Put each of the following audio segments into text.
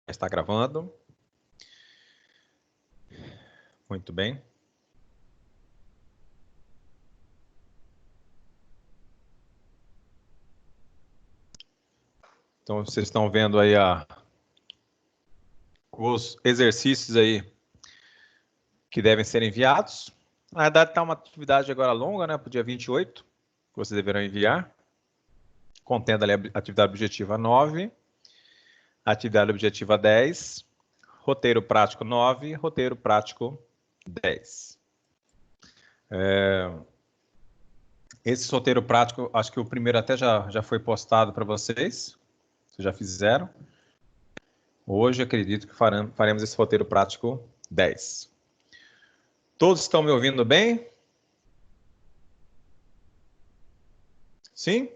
Está gravando. Muito bem. Então, vocês estão vendo aí os exercícios aí que devem ser enviados. Na verdade, está uma atividade agora longa, né? Para o dia 28, que vocês deverão enviar. Contendo ali a atividade objetiva 9, atividade objetiva 10, roteiro prático 9, roteiro prático 10. Esse roteiro prático, acho que o primeiro até já foi postado para vocês. Vocês já fizeram. Hoje, acredito que faremos esse roteiro prático 10. Todos estão me ouvindo bem? Sim?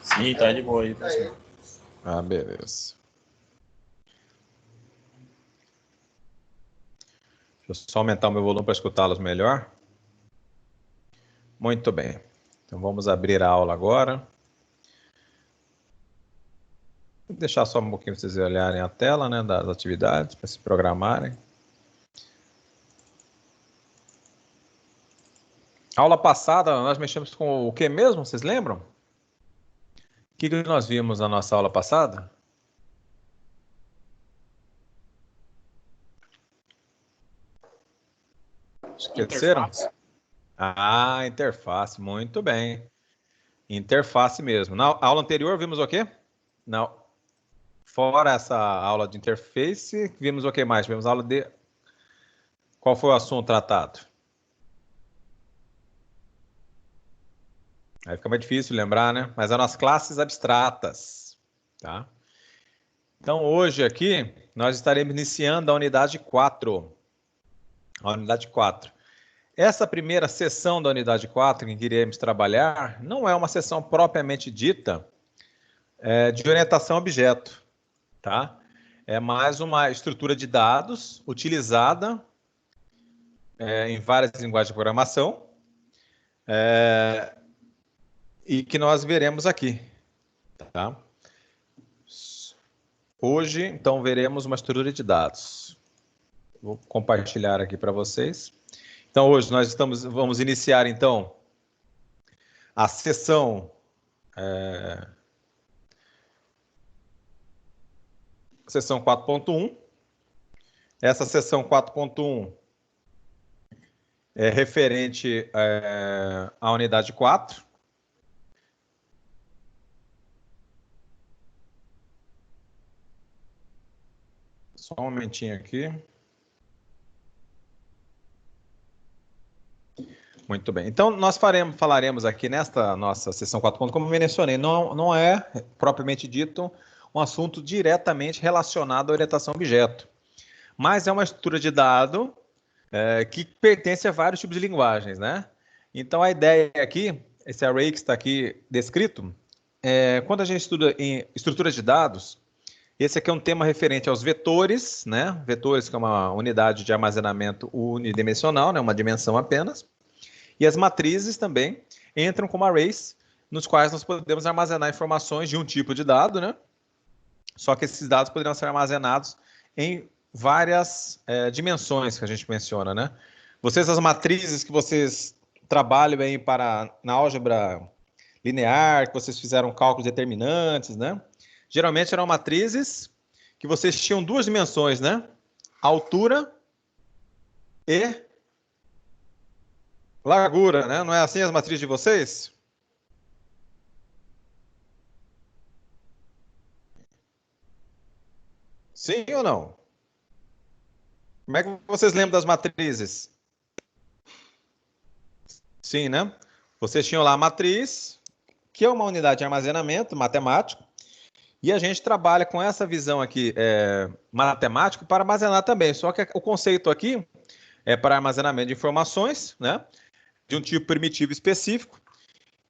Sim, tá de boa aí, professor. Ah, beleza. Deixa eu só aumentar o meu volume para escutá-los melhor. Muito bem. Então, vamos abrir a aula agora. Vou deixar só um pouquinho para vocês olharem a tela, né, das atividades, para se programarem. Aula passada, nós mexemos com o que mesmo? Vocês lembram? O que nós vimos na nossa aula passada? Esqueceram? Ah, interface. Muito bem. Interface mesmo. Na aula anterior, vimos o quê? Não. Fora essa aula de interface, vimos o que mais? Vimos aula de... Qual foi o assunto tratado? Aí fica mais difícil lembrar, né? Mas eram as classes abstratas, tá? Então, hoje aqui, nós estaremos iniciando a unidade 4. A unidade 4. Essa primeira sessão da unidade 4 que iremos trabalhar não é uma sessão propriamente dita de orientação a objeto, tá? É mais uma estrutura de dados utilizada em várias linguagens de programação e que nós veremos aqui, tá? Hoje, então, veremos uma estrutura de dados. Vou compartilhar aqui para vocês. Então, hoje nós vamos iniciar, então, a sessão... Sessão 4.1. Essa sessão 4.1 é referente à unidade 4. Só um momentinho aqui. Muito bem. Então, nós falaremos aqui nesta nossa sessão 4.1, como eu mencionei, não é, propriamente dito, um assunto diretamente relacionado à orientação a objeto. Mas é uma estrutura de dado que pertence a vários tipos de linguagens, né? Então, a ideia aqui, esse array que está aqui descrito, quando a gente estuda em estruturas de dados, esse aqui é um tema referente aos vetores, né? Vetores que é uma unidade de armazenamento unidimensional, né? Uma dimensão apenas. E as matrizes também entram como arrays, nos quais nós podemos armazenar informações de um tipo de dado, né? Só que esses dados poderiam ser armazenados em várias dimensões que a gente menciona, né? As matrizes que vocês trabalham aí na álgebra linear, que vocês fizeram cálculos determinantes, né? Geralmente eram matrizes que vocês tinham duas dimensões, né? Altura e largura, né? Não é assim as matrizes de vocês? Sim ou não? Como é que vocês lembram das matrizes? Sim, né? Vocês tinham lá a matriz, que é uma unidade de armazenamento matemático, e a gente trabalha com essa visão aqui matemática para armazenar também. Só que o conceito aqui é para armazenamento de informações, né? De um tipo primitivo específico.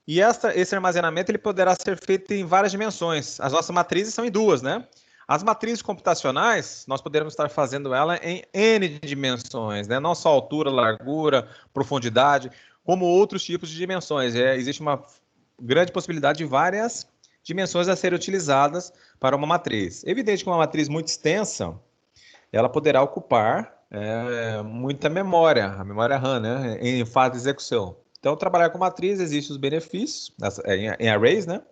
E esse armazenamento ele poderá ser feito em várias dimensões. As nossas matrizes são em duas, né? As matrizes computacionais, nós poderemos estar fazendo ela em N dimensões, né? Não só altura, largura, profundidade, como outros tipos de dimensões. Existe uma grande possibilidade de várias dimensões a serem utilizadas para uma matriz. Evidente que uma matriz muito extensa, ela poderá ocupar muita memória, a memória RAM, né, em fase de execução. Então, trabalhar com matriz, existem os benefícios em arrays, né?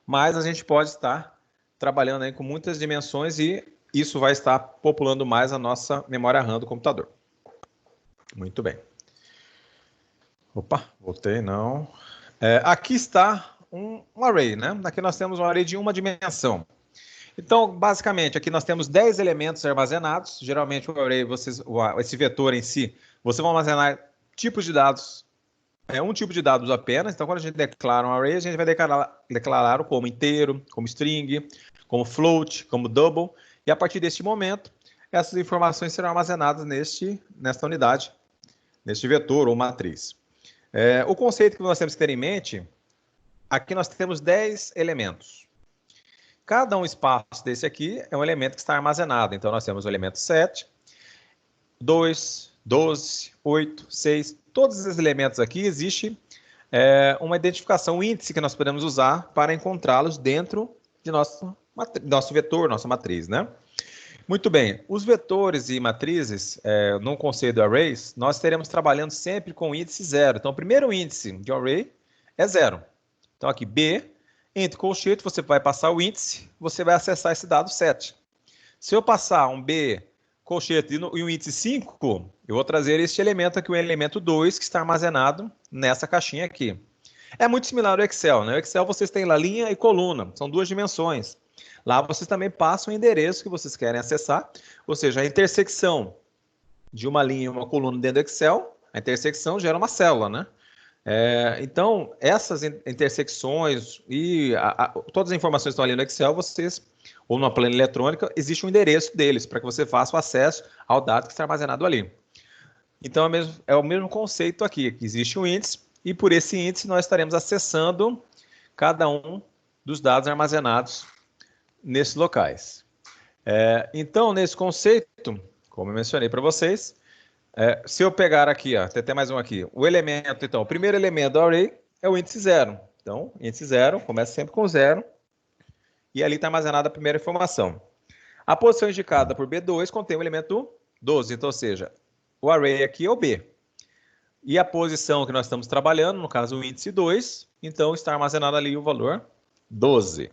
Mas a gente pode estar trabalhando aí com muitas dimensões e isso vai estar populando mais a nossa memória RAM do computador. Muito bem. Opa, voltei, não. Aqui está um array, né? Aqui nós temos um array de uma dimensão. Então, basicamente, aqui nós temos 10 elementos armazenados. Geralmente, o array, esse vetor em si, você vai armazenar tipos de dados, um tipo de dados apenas. Então, quando a gente declara um array, a gente vai declarar como inteiro, como string, como float, como double. E a partir deste momento, essas informações serão armazenadas nesta unidade, neste vetor ou matriz. O conceito que nós temos que ter em mente, aqui nós temos 10 elementos. Cada um espaço desse aqui é um elemento que está armazenado. Então, nós temos o elemento 7, 2, 12, 8, 6. Todos esses elementos aqui existe uma identificação, um índice que nós podemos usar para encontrá-los dentro de nosso vetor, nossa matriz, né? Muito bem. Os vetores e matrizes, no conceito de arrays, nós teremos trabalhando sempre com o índice 0. Então, o primeiro índice de array é 0. Então, aqui, B... Entre colchete, você vai passar o índice, você vai acessar esse dado 7. Se eu passar um B, colchete e um índice 5, eu vou trazer este elemento aqui, o elemento 2, que está armazenado nessa caixinha aqui. É muito similar ao Excel, né? No Excel vocês têm lá linha e coluna, são duas dimensões. Lá vocês também passam o endereço que vocês querem acessar, ou seja, a intersecção de uma linha e uma coluna dentro do Excel, a intersecção gera uma célula, né? Então, essas intersecções e todas as informações que estão ali no Excel, ou numa planilha eletrônica, existe um endereço deles, para que você faça o acesso ao dado que está armazenado ali. Então, é o mesmo conceito aqui, que existe um índice, e por esse índice nós estaremos acessando cada um dos dados armazenados nesses locais. Então, nesse conceito, como eu mencionei para vocês, se eu pegar aqui, tem até mais um aqui, o elemento, então, o primeiro elemento do array é o índice 0. Então, índice 0, começa sempre com 0, e ali está armazenada a primeira informação. A posição indicada por B2 contém o elemento 12, então, ou seja, o array aqui é o B. E a posição que nós estamos trabalhando, no caso o índice 2, então está armazenado ali o valor 12.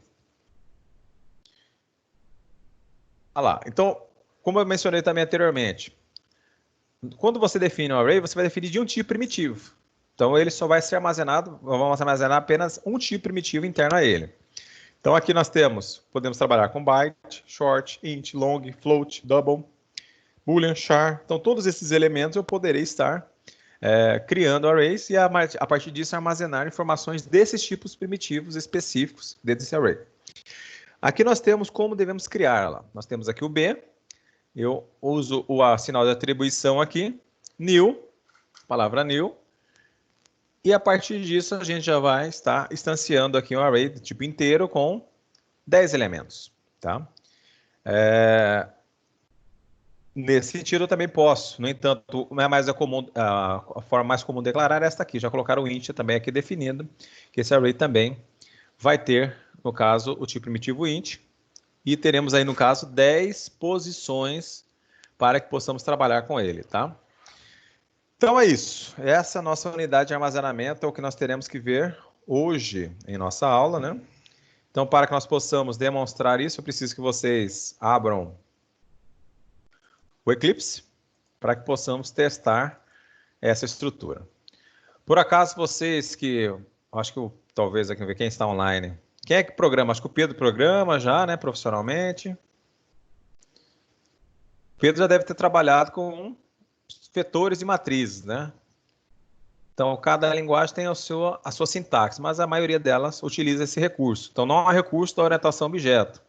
Olha lá, então, como eu mencionei também anteriormente, quando você define um array, você vai definir de um tipo primitivo. Então, ele só vai ser armazenado, vamos armazenar apenas um tipo primitivo interno a ele. Então, aqui nós podemos trabalhar com byte, short, int, long, float, double, boolean, char. Então, todos esses elementos eu poderei estar criando arrays e, a partir disso, armazenar informações desses tipos primitivos específicos dentro desse array. Aqui nós temos como devemos criá-la. Nós temos aqui o B. Eu uso o sinal de atribuição aqui, new, palavra new, e a partir disso a gente já vai estar instanciando aqui um array do tipo inteiro com 10 elementos. Tá? Nesse sentido eu também posso, no entanto, não é mais a forma mais comum de declarar é esta aqui, já colocar o int também aqui definido, que esse array também vai ter, no caso, o tipo primitivo int, e teremos aí, no caso, 10 posições para que possamos trabalhar com ele, tá? Então é isso. Essa é a nossa unidade de armazenamento, é o que nós teremos que ver hoje em nossa aula, né? Então, para que nós possamos demonstrar isso, eu preciso que vocês abram o Eclipse para que possamos testar essa estrutura. Por acaso, vocês acho que talvez aqui ver quem está online. Quem é que programa? Acho que o Pedro programa já, né, profissionalmente. O Pedro já deve ter trabalhado com vetores e matrizes, né? Então, cada linguagem tem a sua sintaxe, mas a maioria delas utiliza esse recurso. Então, não é um recurso da orientação a objeto,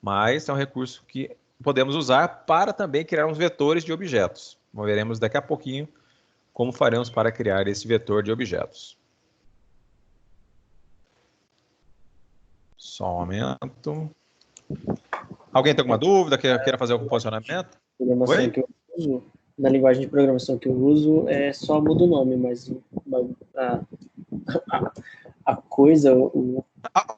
mas é um recurso que podemos usar para também criar uns vetores de objetos. Veremos daqui a pouquinho como faremos para criar esse vetor de objetos. Só um momento. Alguém tem alguma dúvida? Queira fazer algum posicionamento? Programação que eu uso, na linguagem de programação que eu uso, só muda o nome, mas a coisa,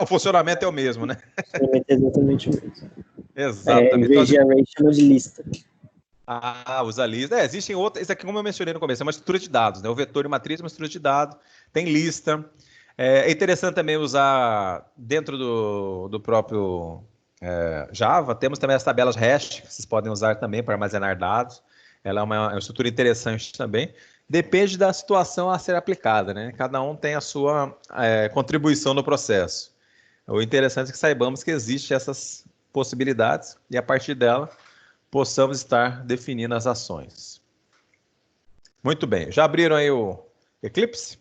O funcionamento é o mesmo, né? O funcionamento é exatamente o mesmo. Em Exatamente. vez de array, chama de lista. Usa lista. Existem outras. Isso aqui, como eu mencionei no começo, é uma estrutura de dados, né? O vetor e matriz é uma estrutura de dados, tem lista. É interessante também usar dentro do próprio Java, temos também as tabelas hash, que vocês podem usar também para armazenar dados. Ela é uma estrutura interessante também. Depende da situação a ser aplicada, né? Cada um tem a sua contribuição no processo. O interessante é que saibamos que existem essas possibilidades e a partir dela possamos estar definindo as ações. Muito bem. Já abriram aí o Eclipse?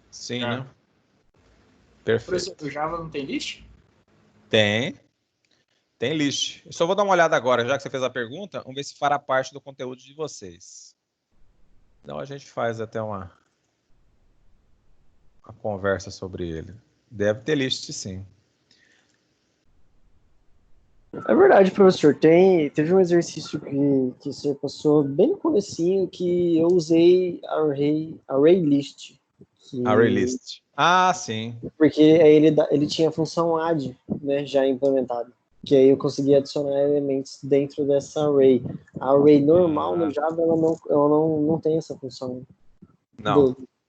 Sim, né? Perfeito. Professor, o Java não tem list? Tem list. Eu só vou dar uma olhada agora, já que você fez a pergunta, vamos ver se fará parte do conteúdo de vocês. Então a gente faz até uma conversa sobre ele. Deve ter list, sim. É verdade, professor. Teve um exercício que o senhor passou bem no comecinho que eu usei array list. Array list. Sim. Porque aí ele tinha a função add, né, já implementada. Que aí eu consegui adicionar elementos dentro dessa array. A array normal no Java, ela não tem essa função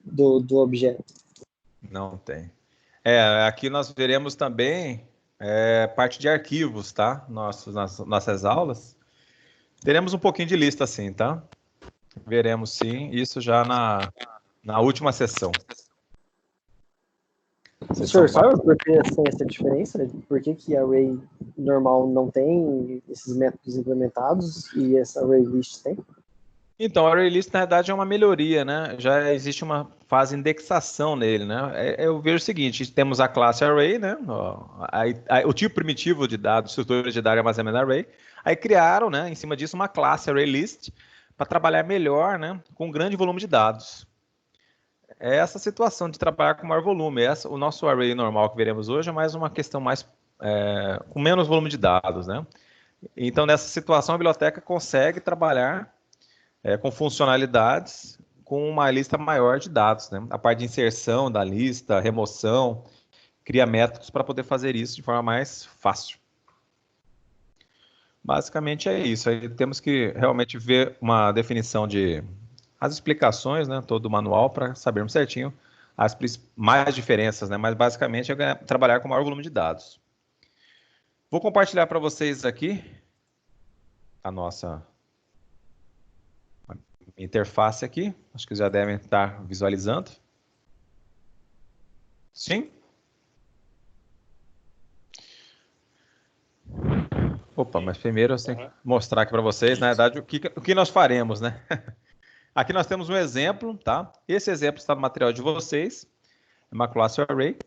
do objeto. Não tem. Aqui nós veremos também parte de arquivos, tá? Nossas aulas. Teremos um pouquinho de lista, sim, tá? Veremos, sim, isso já na última sessão. O senhor sabe por que essa diferença? Por que a array normal não tem esses métodos implementados e essa array list tem? Então, o ArrayList, na verdade, é uma melhoria, né? Já existe uma fase de indexação nele, né? Eu vejo o seguinte, temos a classe Array, né? O tipo primitivo de dados, estrutura de dados e armazenamento Array. Aí criaram, né, em cima disso, uma classe ArrayList para trabalhar melhor, né, com um grande volume de dados. É essa situação de trabalhar com maior volume. O nosso Array normal que veremos hoje é mais uma questão com menos volume de dados, né? Então, nessa situação, a biblioteca consegue trabalhar com funcionalidades com uma lista maior de dados, né? A parte de inserção da lista, remoção, cria métodos para poder fazer isso de forma mais fácil. Basicamente é isso. Aí temos que realmente ver uma definição as explicações, né? Todo o manual para sabermos certinho as mais diferenças, né? Mas basicamente é trabalhar com maior volume de dados. Vou compartilhar para vocês aqui a nossa interface aqui, acho que já devem estar visualizando. Sim? Opa, mas primeiro eu tenho que mostrar aqui para vocês, na verdade, o que nós faremos, né? Aqui nós temos um exemplo, tá? Esse exemplo está no material de vocês, é uma classe array,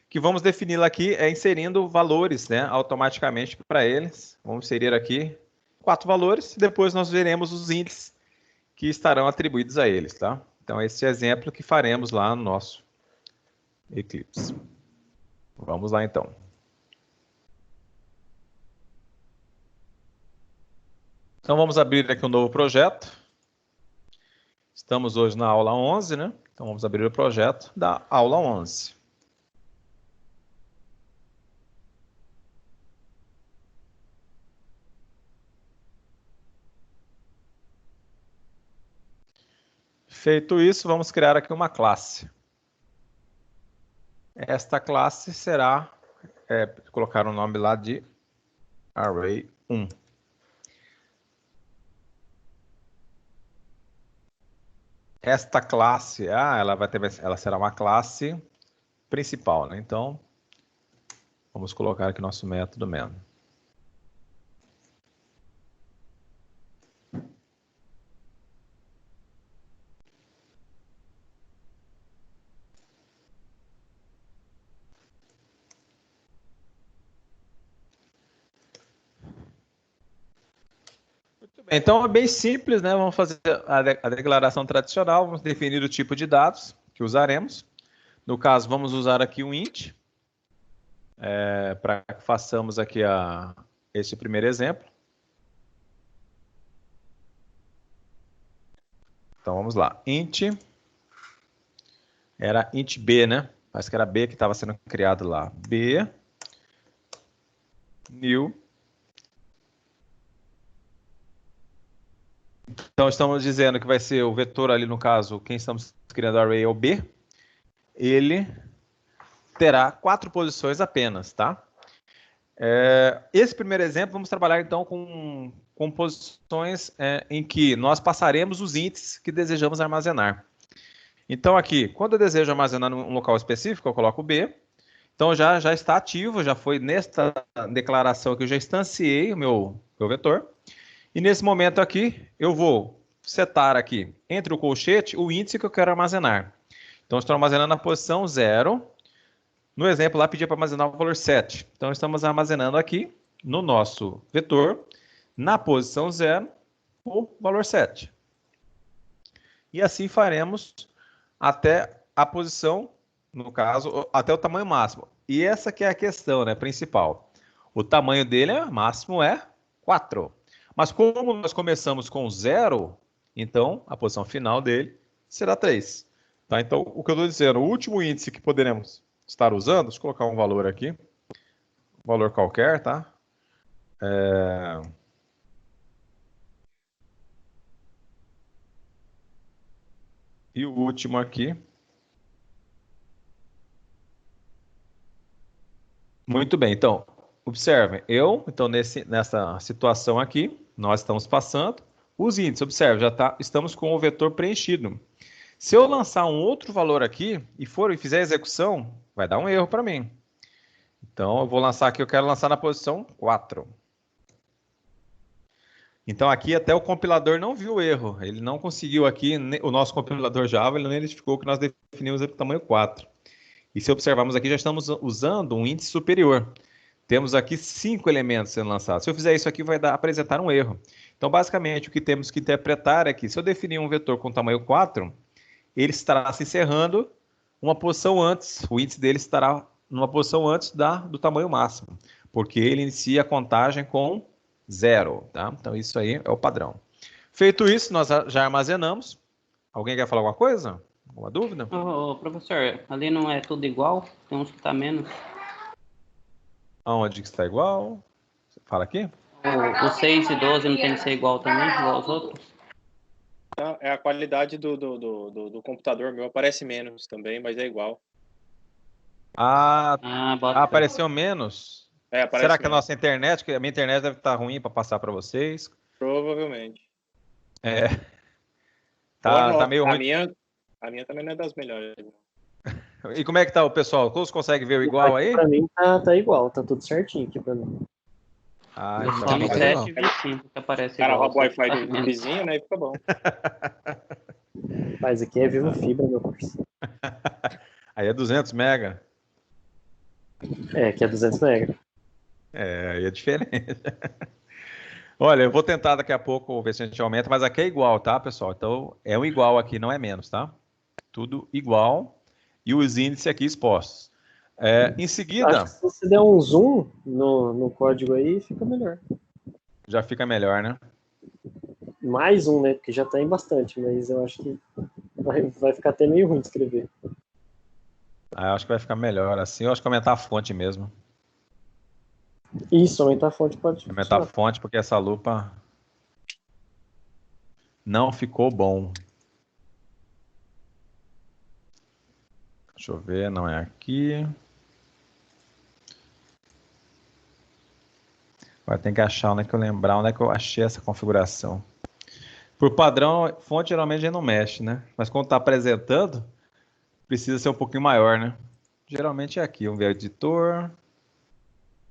que vamos defini-la aqui inserindo valores, né, automaticamente para eles. Vamos inserir aqui 4 valores e depois nós veremos os índices que estarão atribuídos a eles, tá? Então, esse é o exemplo que faremos lá no nosso Eclipse. Vamos lá, então. Então, vamos abrir aqui um novo projeto. Estamos hoje na aula 11, né? Então, vamos abrir o projeto da aula 11. Feito isso, vamos criar aqui uma classe. Esta classe será, colocar o nome lá de Array1. Esta classe, ela será uma classe principal, né? Então, vamos colocar aqui nosso método main. Muito bem, então é bem simples, né? Vamos fazer a declaração tradicional, vamos definir o tipo de dados que usaremos. No caso, vamos usar aqui um int, para que façamos aqui esse primeiro exemplo. Então vamos lá. Int era int b, né? Parece que era b que estava sendo criado lá. B new. Então estamos dizendo que vai ser o vetor ali no caso, quem estamos criando o array é o b. Ele terá 4 posições apenas, tá? Esse primeiro exemplo, vamos trabalhar então com posições em que nós passaremos os índices que desejamos armazenar. Então aqui, quando eu desejo armazenar num local específico, eu coloco B. Então já está ativo, já foi nesta declaração que eu já instanciei o meu vetor. E nesse momento aqui, eu vou setar aqui, entre o colchete, o índice que eu quero armazenar. Então estou armazenando na posição 0. No exemplo lá, pedia para armazenar o valor 7. Então, estamos armazenando aqui, no nosso vetor, na posição 0, o valor 7. E assim faremos até a posição, no caso, até o tamanho máximo. E essa que é a questão, né, principal. O tamanho dele máximo é 4. Mas como nós começamos com 0, então a posição final dele será 3. Tá? Então, o que eu estou dizendo, o último índice que poderemos estar usando, deixa eu colocar um valor aqui, um valor qualquer, tá? E o último aqui. Muito bem, então, observem, então nessa situação aqui, nós estamos passando os índices, observe, estamos com o vetor preenchido. Se eu lançar um outro valor aqui e fizer a execução, vai dar um erro para mim. Então, eu vou lançar aqui, eu quero lançar na posição 4. Então, aqui até o compilador não viu o erro. Ele não conseguiu aqui, o nosso compilador Java, ele não identificou que nós definimos o tamanho 4. E se observarmos aqui, já estamos usando um índice superior. Temos aqui 5 elementos sendo lançados. Se eu fizer isso aqui, vai apresentar um erro. Então, basicamente, o que temos que interpretar é que, se eu definir um vetor com tamanho 4, ele estará se encerrando uma posição antes. O índice dele estará numa posição antes do tamanho máximo, porque ele inicia a contagem com 0. Tá? Então, isso aí é o padrão. Feito isso, nós já armazenamos. Alguém quer falar alguma coisa? Alguma dúvida? Professor, ali não é tudo igual? Tem uns que está menos. Aonde que está igual? Fala aqui. O 6 e 12 não tem que ser igual também, igual aos outros? É a qualidade do computador meu, aparece menos também, mas é igual. Apareceu menos? Aparece Será que menos. a nossa internet, que a minha internet deve estar ruim para passar para vocês? Provavelmente. Tá meio ruim. A minha também não é das melhores. E como é que tá o pessoal? Todos conseguem ver o igual aí? Pra mim tá igual, tá tudo certinho aqui pra mim. Eu só no 7,25 que aparece igual. Cara, rouba o Wi-Fi do vizinho, né? E fica bom. Mas aqui é Vivo Fibra, meu parceiro. Aí é 200 mega. Aqui é 200 mega. Aí é diferente. Olha, eu vou tentar daqui a pouco ver se a gente aumenta, mas aqui é igual, tá, pessoal? Então, é um igual aqui, não é menos, tá? Tudo igual. E os índices aqui expostos. Em seguida... Acho que se você der um zoom no código aí, fica melhor. Já fica melhor, né? Mais um, né? Porque já tá em bastante, mas eu acho que vai ficar até meio ruim de escrever. Eu acho que vai ficar melhor assim. Eu acho que aumentar a fonte mesmo. Isso, aumentar a fonte pode aumentar a fonte, porque essa lupa não ficou bom. Deixa eu ver, não é aqui. Agora tem que achar onde é que eu lembrar, onde é que eu achei essa configuração. Por padrão, fonte geralmente a gente não mexe, né? Mas quando está apresentando, precisa ser um pouquinho maior, né? Geralmente é aqui, vamos ver editor.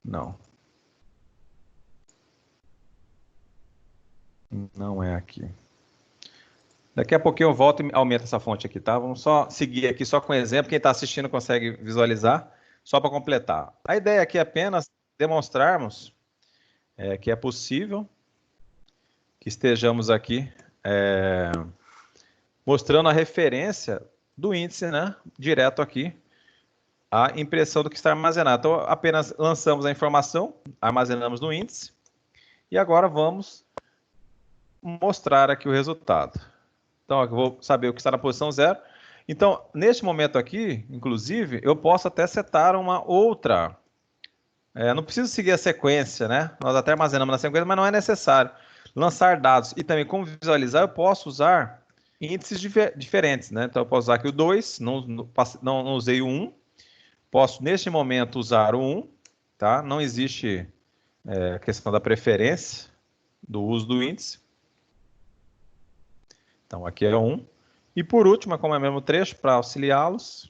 Não. Não é aqui. Daqui a pouquinho eu volto e aumento essa fonte aqui, tá? Vamos só seguir aqui só com exemplo. Quem está assistindo consegue visualizar, só para completar. A ideia aqui é apenas demonstrarmos que é possível que estejamos aqui mostrando a referência do índice, né? Direto aqui, a impressão do que está armazenado. Então, apenas lançamos a informação, armazenamos no índice, e agora vamos mostrar aqui o resultado. Então, eu vou saber o que está na posição 0. Então, neste momento aqui, inclusive, eu posso até setar uma outra. Não preciso seguir a sequência, né? Nós até armazenamos na sequência, mas não é necessário. Lançar dados e também como visualizar, eu posso usar índices diferentes, né? Então, eu posso usar aqui o 2, não usei o 1. Posso, neste momento, usar o 1, tá? Não existe questão da preferência do uso do índice. Então, aqui é 1. E por último, como é o mesmo trecho, para auxiliá-los,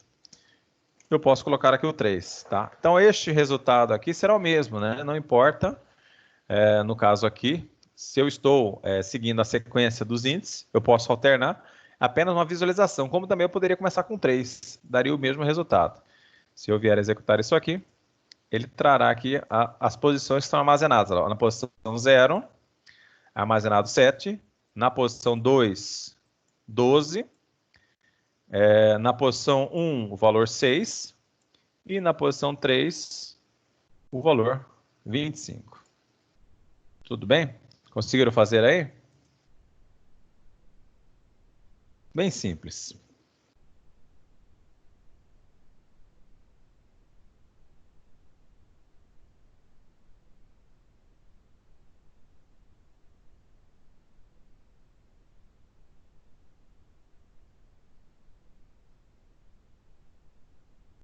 eu posso colocar aqui o 3, tá? Então, este resultado aqui será o mesmo, né? Não importa, no caso aqui, se eu estou seguindo a sequência dos índices, eu posso alternar apenas uma visualização, como também eu poderia começar com 3, daria o mesmo resultado. Se eu vier executar isso aqui, ele trará aqui as posições que estão armazenadas. Ó, na posição 0, armazenado 7, na posição 2, 12, na posição 1, o valor 6, e na posição 3, o valor 25. Tudo bem? Conseguiram fazer aí? Bem simples.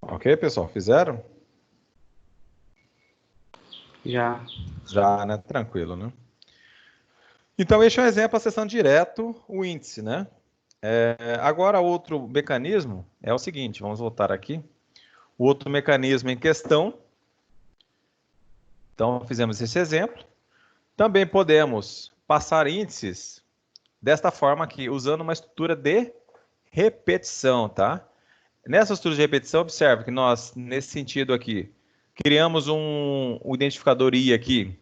Ok, pessoal? Fizeram? Já. Já, né? Tranquilo, né? Então, este é um exemplo, acessando direto o índice, né? Agora, outro mecanismo é o seguinte, vamos voltar aqui. O outro mecanismo em questão, então, fizemos esse exemplo. Também podemos passar índices desta forma aqui, usando uma estrutura de repetição, tá? Nessa estrutura de repetição, observe que nós, nesse sentido aqui, criamos um identificador I aqui,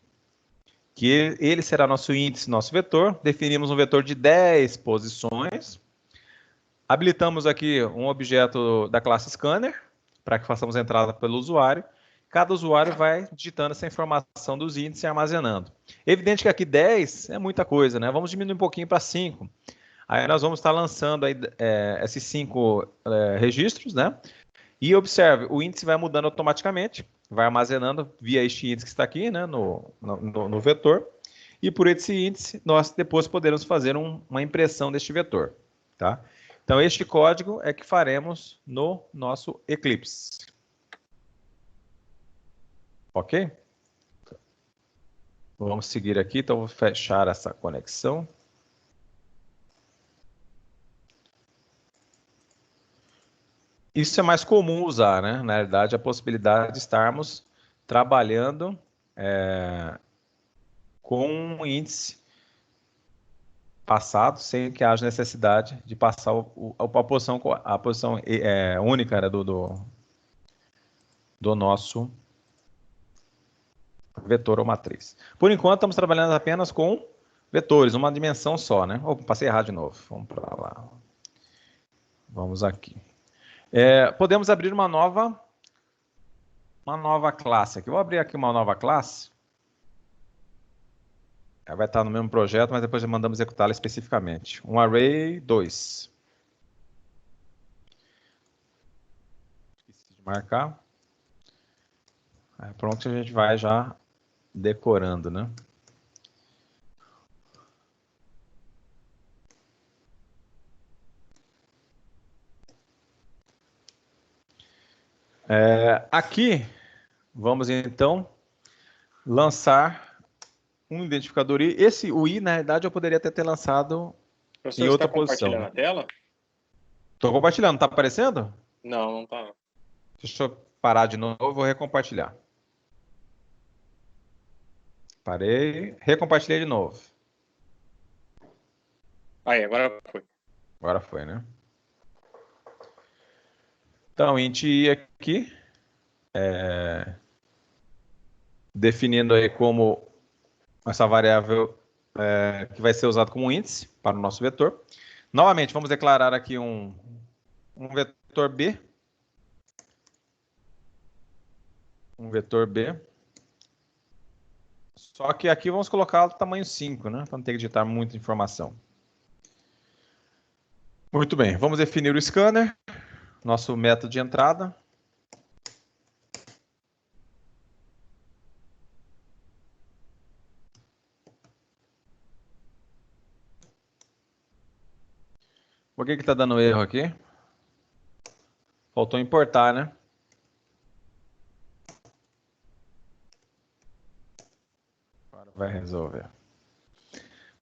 que ele será nosso índice, nosso vetor. Definimos um vetor de 10 posições. Habilitamos aqui um objeto da classe scanner, para que façamos a entrada pelo usuário. Cada usuário vai digitando essa informação dos índices e armazenando. Evidente que aqui 10 é muita coisa, né? Vamos diminuir um pouquinho para 5. Aí nós vamos estar lançando aí, esses 5 registros, né? E observe, o índice vai mudando automaticamente, vai armazenando via este índice que está aqui, né, no vetor. E por esse índice, nós depois poderemos fazer uma impressão deste vetor, tá? Então, este código é que faremos no nosso Eclipse. Ok? Vamos seguir aqui, então vou fechar essa conexão. Isso é mais comum usar, né? Na verdade, a possibilidade de estarmos trabalhando com um índice passado, sem que haja necessidade de passar a posição única, né, do nosso vetor ou matriz. Por enquanto, estamos trabalhando apenas com vetores, uma dimensão só, né? Passei errado de novo. Vamos para lá. Vamos aqui. Podemos abrir uma nova classe aqui. Vou abrir aqui uma nova classe. Ela vai estar no mesmo projeto, mas depois já mandamos executá-la especificamente. Um array 2. Esqueci de marcar. Pronto, a gente vai já decorando, né? Aqui, vamos então lançar um identificador I. O I, na verdade, eu poderia até ter lançado em outra posição. Você está compartilhando a tela? Estou compartilhando, está aparecendo? Não, não está. Deixa eu parar de novo, vou recompartilhar. Parei, recompartilhei de novo. Aí, agora foi. Agora foi, né? Então, int I aqui, definindo aí como essa variável que vai ser usada como índice para o nosso vetor. Novamente, vamos declarar aqui um vetor B. Um vetor B. Só que aqui vamos colocar o tamanho 5, né? Para não ter que digitar muita informação. Muito bem, vamos definir o scanner, nosso método de entrada. Por que está dando erro aqui? Faltou importar, né? Agora vai resolver.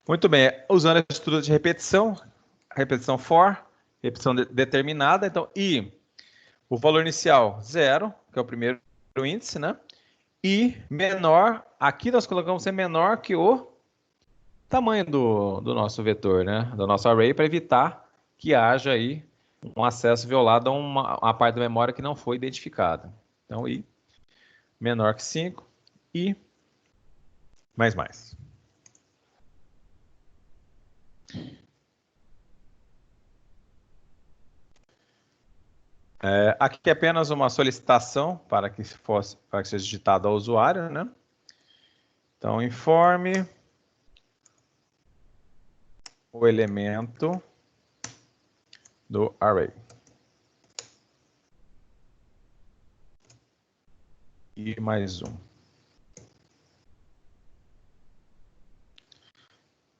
Muito bem, usando a estrutura de repetição for, repetição determinada, então I, o valor inicial, 0, que é o primeiro índice, né? E menor, aqui nós colocamos ser menor que o tamanho do nosso vetor, né? Do nosso array, para evitar que haja aí um acesso violado a uma parte da memória que não foi identificada. Então, I menor que 5 e mais. Aqui é apenas uma solicitação para que seja digitado ao usuário, né? Então, informe o elemento do array. E mais um.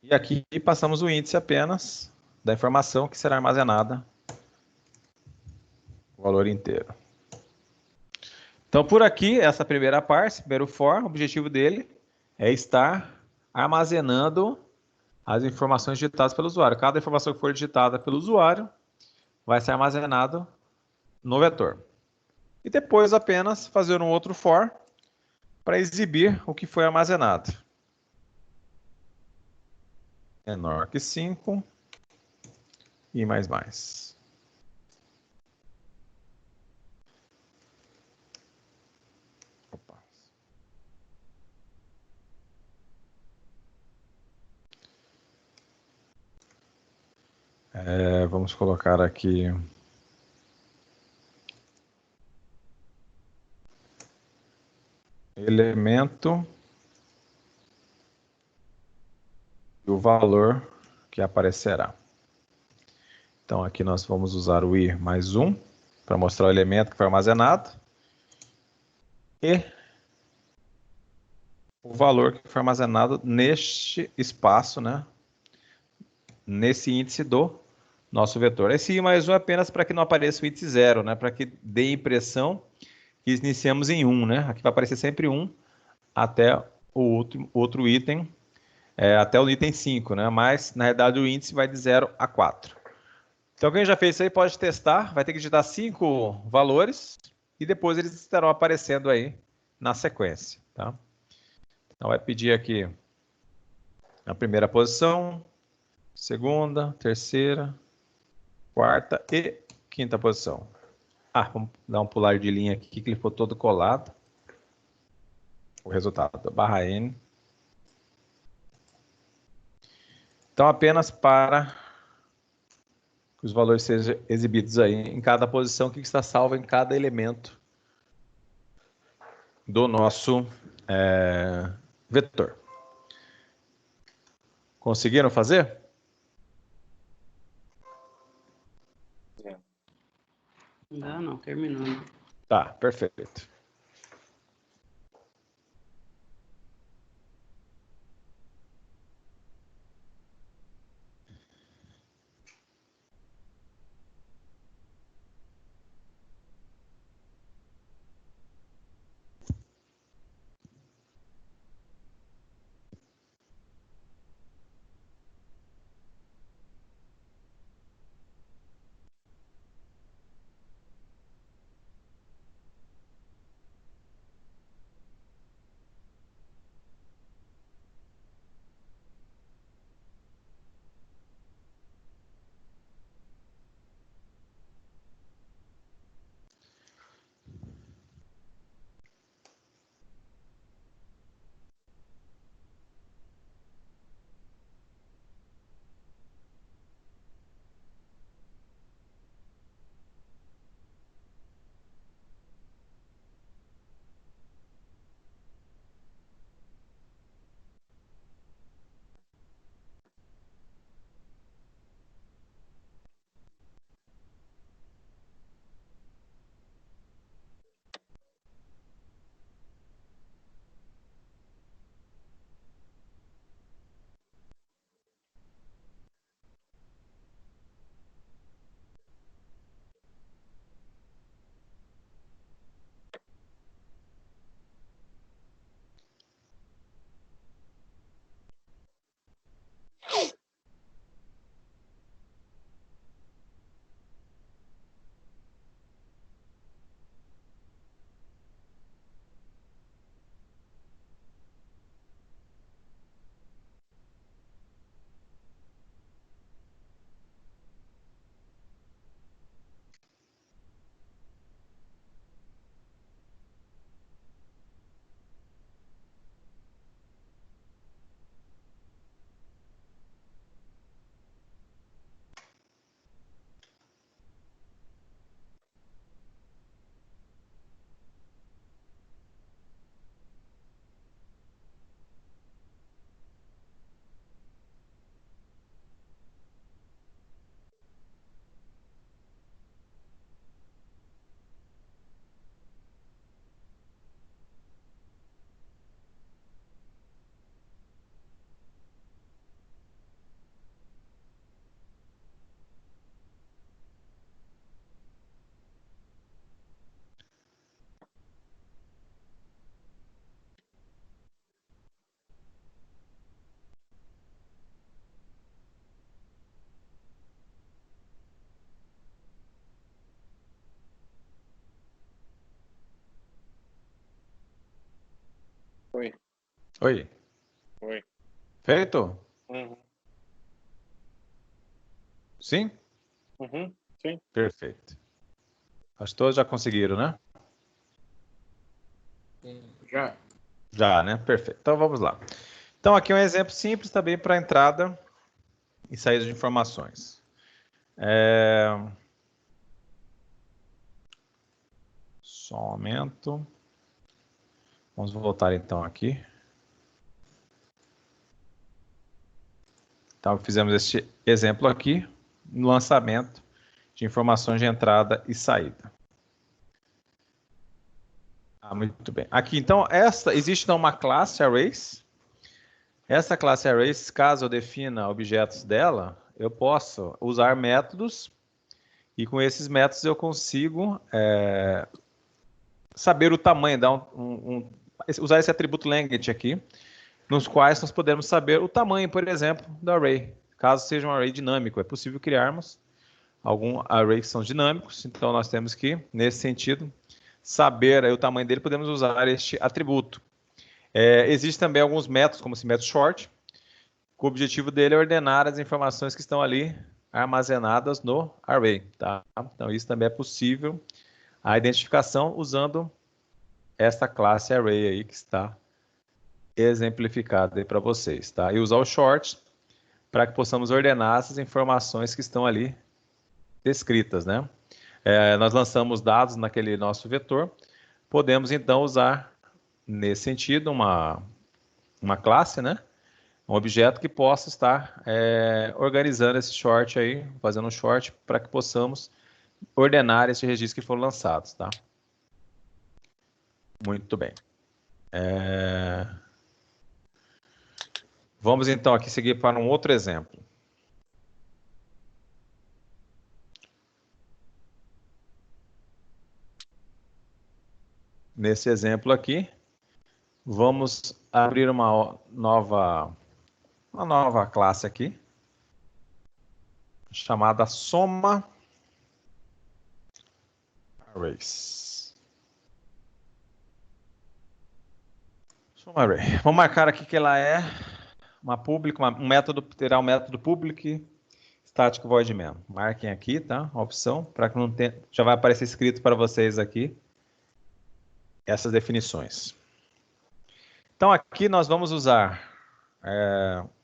E aqui passamos o índice apenas da informação que será armazenada, o valor inteiro. Então, por aqui, essa primeira parte, primeiro for, o objetivo dele é estar armazenando as informações digitadas pelo usuário. Cada informação que for digitada pelo usuário vai ser armazenado no vetor. E depois apenas fazer um outro for para exibir o que foi armazenado. Menor que 5 e mais. Opa. Vamos colocar aqui elemento e o valor que aparecerá. Então aqui nós vamos usar o i mais 1 para mostrar o elemento que foi armazenado e o valor que foi armazenado neste espaço, né? Nesse índice do nosso vetor. Esse i mais 1 é apenas para que não apareça o índice 0, né? Para que dê a impressão que iniciamos em 1, né? Aqui vai aparecer sempre 1 até o outro item, até o item 5, né? Mas, na realidade, o índice vai de 0 a 4. Então, quem já fez isso aí pode testar, vai ter que digitar 5 valores e depois eles estarão aparecendo aí na sequência, tá? Então, vai pedir aqui a primeira posição, segunda, terceira, quarta e quinta posição. Vamos dar um pular de linha aqui, que ele ficou todo colado. O resultado, barra N. Então, apenas para que os valores sejam exibidos aí em cada posição que está salvo em cada elemento do nosso vetor. Conseguiram fazer? Não, terminando. Tá, perfeito. Oi. Oi. Oi. Feito? Uhum. Sim? Uhum. Sim. Perfeito. Acho que todos já conseguiram, né? Já. Já, né? Perfeito. Então vamos lá. Então aqui é um exemplo simples também para entrada e saída de informações. Só um momento. Vamos voltar então aqui. Então fizemos este exemplo aqui no lançamento de informações de entrada e saída. Muito bem. Aqui então existe então uma classe arrays. Essa classe arrays, caso eu defina objetos dela, eu posso usar métodos e com esses métodos eu consigo saber o tamanho, usar esse atributo language aqui, nos quais nós podemos saber o tamanho, por exemplo, do array. Caso seja um array dinâmico, é possível criarmos algum array que são dinâmicos, então nós temos que, nesse sentido, saber aí o tamanho dele, podemos usar este atributo. Existem também alguns métodos, como esse método short, que o objetivo dele é ordenar as informações que estão ali armazenadas no array. Tá? Então isso também é possível, a identificação usando esta classe array aí que está exemplificada aí para vocês. Tá? E usar o short para que possamos ordenar essas informações que estão ali descritas, né? Nós lançamos dados naquele nosso vetor, podemos então usar, nesse sentido, uma classe, né? Um objeto que possa estar organizando esse short aí, fazendo um short para que possamos ordenar esses registros que foram lançados, tá? Muito bem. Vamos então aqui seguir para um outro exemplo. Nesse exemplo aqui, vamos abrir uma nova classe aqui, chamada Soma Arrays. Soma Array. Vamos marcar aqui que ela é uma public, um método, terá um método public static void main. Marquem aqui, tá? A opção, para que não tenha, já vai aparecer escrito para vocês aqui essas definições. Então aqui nós vamos usar,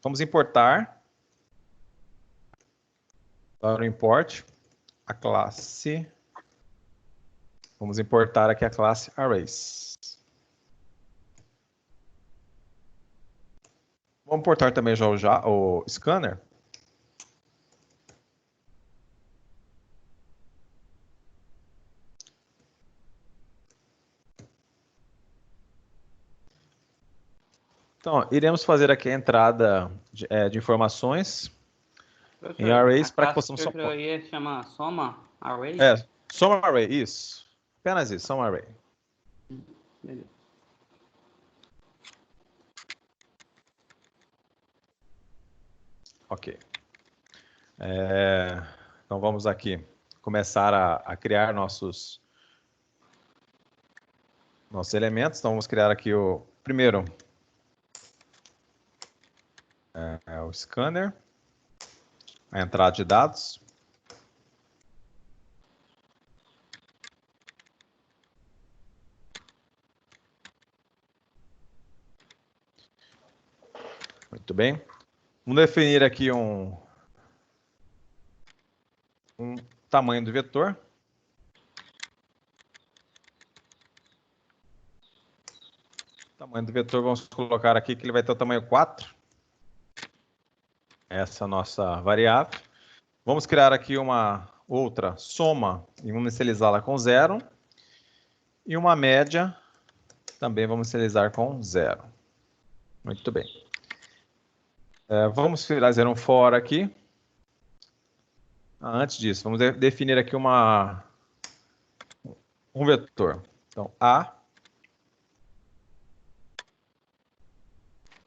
vamos importar para o import a classe, vamos importar aqui a classe arrays. Vamos importar também já o scanner. Então, iremos fazer aqui a entrada de informações em arrays para que possamos... A classe que eu ia chamar soma array? Soma array, isso. Apenas isso, soma array. Beleza. Ok. Então vamos aqui começar a criar nossos elementos. Então vamos criar aqui o primeiro o scanner, a entrada de dados. Muito bem. Vamos definir aqui um tamanho do vetor. O tamanho do vetor, vamos colocar aqui que ele vai ter o tamanho 4. Essa é a nossa variável. Vamos criar aqui uma outra soma e vamos inicializá-la com 0. E uma média também vamos inicializar com 0. Muito bem. Vamos fazer um for aqui. Antes disso, vamos definir aqui um vetor. Então, A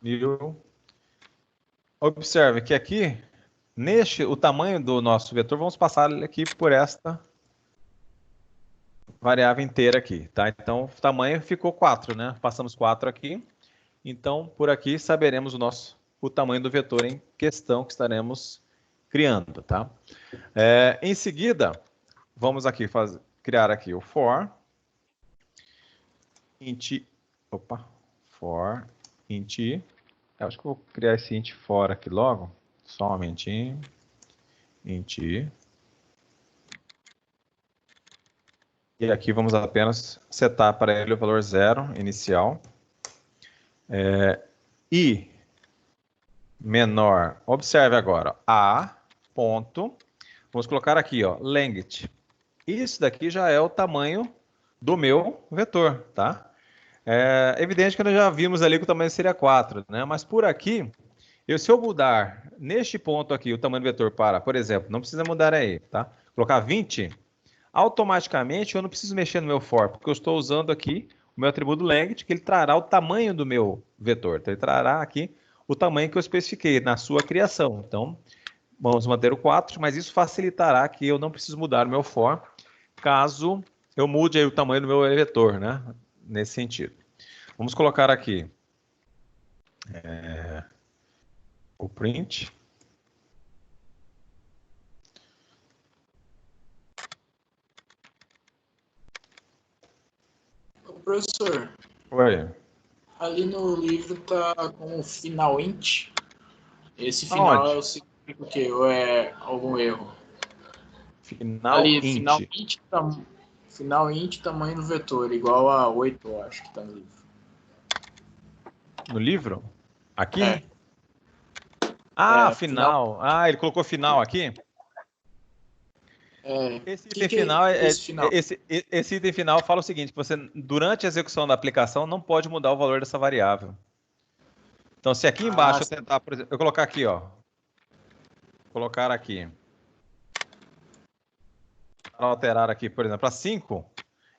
new. Observe que aqui, o tamanho do nosso vetor, vamos passar aqui por esta variável inteira aqui, tá? Então, o tamanho ficou 4, né? Passamos 4 aqui. Então, por aqui saberemos o tamanho do vetor em questão que estaremos criando, tá? Em seguida, vamos aqui criar aqui o for int, for int, eu acho que eu vou criar esse int for aqui logo, só um momentinho, int, e aqui vamos apenas setar para ele o valor 0 inicial, i menor, observe agora, a ponto, vamos colocar aqui, ó, length. Isso daqui já é o tamanho do meu vetor, tá? É evidente que nós já vimos ali que o tamanho seria 4, né? Mas por aqui, se eu mudar neste ponto aqui o tamanho do vetor para, por exemplo, não precisa mudar aí, tá? Colocar 20, automaticamente eu não preciso mexer no meu for, porque eu estou usando aqui o meu atributo length, que ele trará o tamanho do meu vetor. Então, ele trará aqui o tamanho que eu especifiquei na sua criação. Então, vamos manter o 4, mas isso facilitará que eu não preciso mudar o meu for, caso eu mude aí o tamanho do meu vetor, né? Nesse sentido. Vamos colocar aqui o print. Professor, Oi. ali no livro tá com final int. Esse final Aonde? significa o quê? Ou é algum erro? Final Ali, int. final int, tamanho do vetor, igual a 8, eu acho que tá no livro. No livro? Aqui? É. Ah, Final. final. Ah, ele colocou final aqui? Esse item final esse item final fala o seguinte, que você durante a execução da aplicação não pode mudar o valor dessa variável. Então, se aqui embaixo eu tentar, por exemplo, eu colocar aqui, ó, colocar aqui, para alterar aqui, por exemplo, a 5,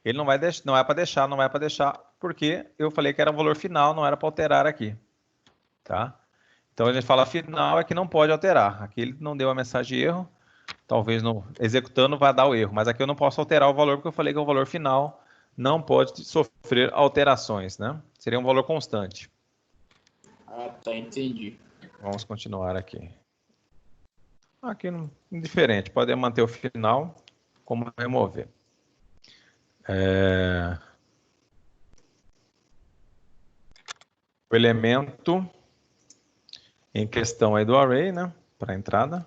ele não vai deixar, não é para deixar, porque eu falei que era um valor final, não era para alterar aqui, tá? Então a gente fala final é que não pode alterar. Aqui ele não deu a mensagem de erro. Talvez no executando vai dar o erro, mas aqui eu não posso alterar o valor porque eu falei que o valor final não pode sofrer alterações, né? Seria um valor constante. Ah, tá, entendi. Vamos continuar aqui. Aqui indiferente, pode manter o final como remover. O elemento em questão aí do array, né? Para a entrada.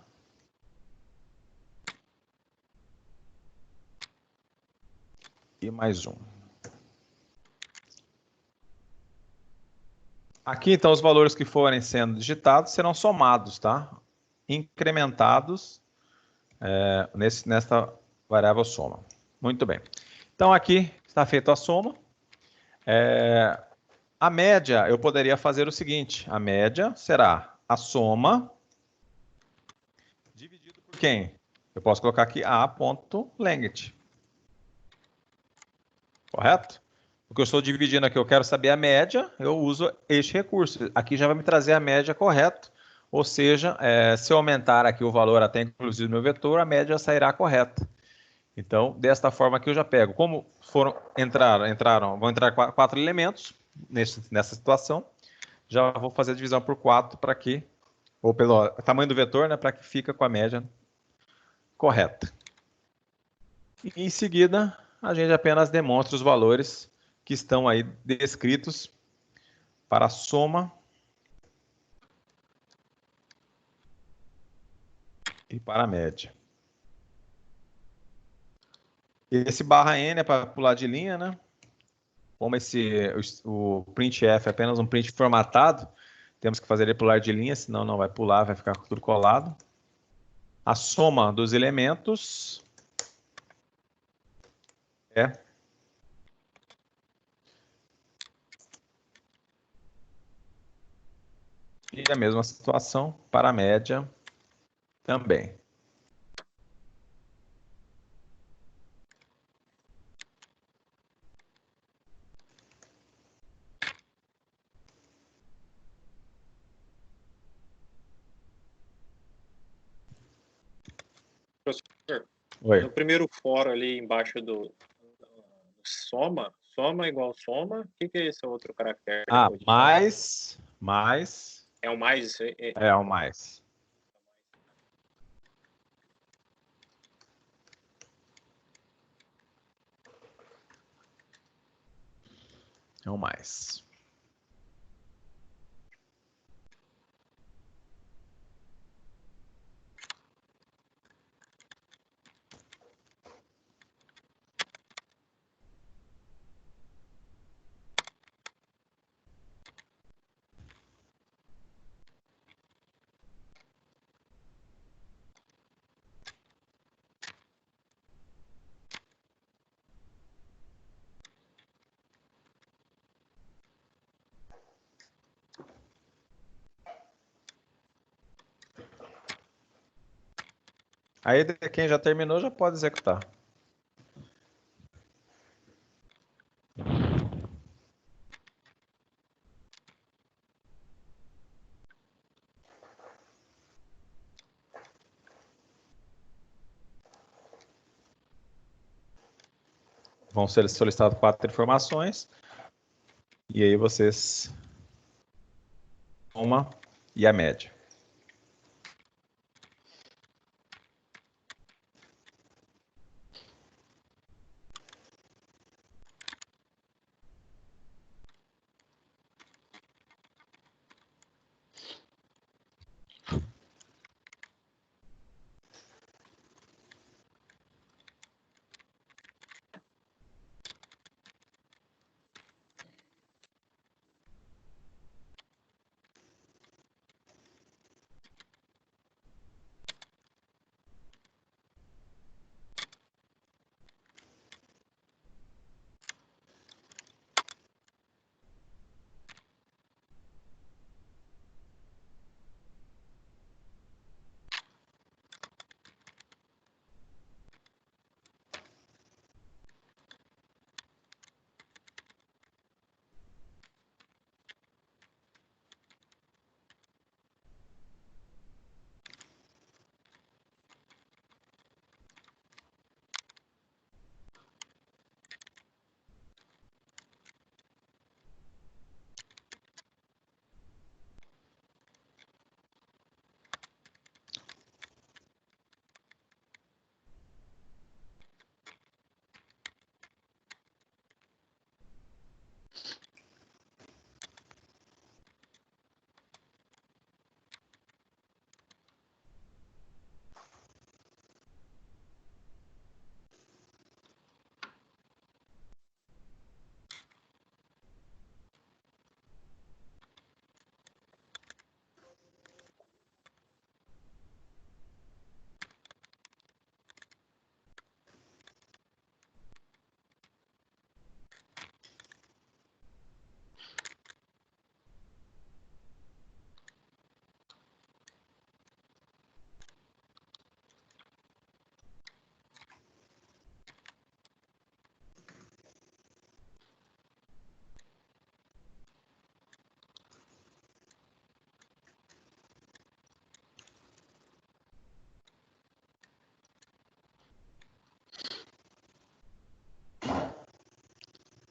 E mais um. Aqui, então, os valores que forem sendo digitados serão somados, tá? Incrementados nesta variável soma. Muito bem. Então, aqui está feita a soma. A média, eu poderia fazer o seguinte. A média será a soma dividido por quem? Eu posso colocar aqui a.length. Correto? Porque eu estou dividindo aqui, eu quero saber a média, eu uso este recurso. Aqui já vai me trazer a média correta, ou seja, se eu aumentar aqui o valor até inclusive no meu vetor, a média sairá correta. Então, desta forma aqui eu já pego. Como vão entrar 4 elementos nessa situação, já vou fazer a divisão por 4 para que, ou pelo tamanho do vetor, né, para que fique com a média correta. E em seguida, a gente apenas demonstra os valores que estão aí descritos para a soma e para a média. Esse barra N é para pular de linha, né? Como o printf é apenas um print formatado, temos que fazer ele pular de linha, senão não vai pular, vai ficar tudo colado. A soma dos elementos é e a mesma situação para a média também. Professor, Oi. no primeiro for ali embaixo do soma, Soma igual soma. O que é esse outro caractere? Ah, depois de mais. É o mais isso aí? É o mais. É o mais. Aí quem já terminou já pode executar. Vão ser solicitadas 4 informações. E aí vocês soma e a média.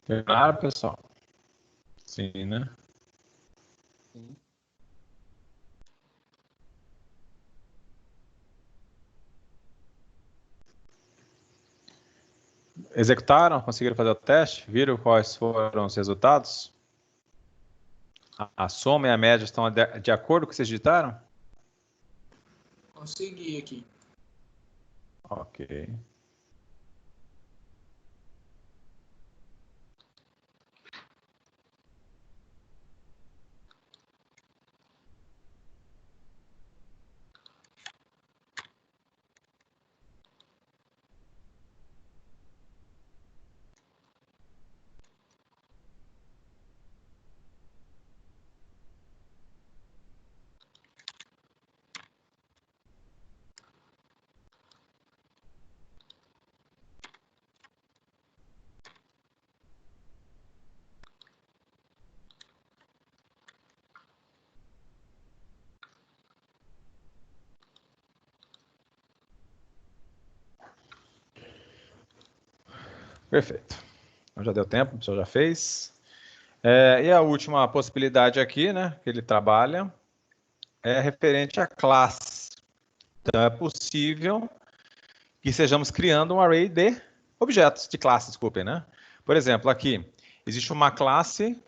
Terminaram, pessoal? Sim, né? Executaram? Conseguiram fazer o teste? Viram quais foram os resultados? A soma e a média estão de acordo com o que vocês digitaram? Consegui aqui. Ok. Perfeito. Então, já deu tempo, o pessoal já fez. E a última possibilidade aqui, né, que ele trabalha, é referente à classe. Então, é possível que estejamos criando um array de objetos, de classes, desculpem, né? Por exemplo, aqui, existe uma classe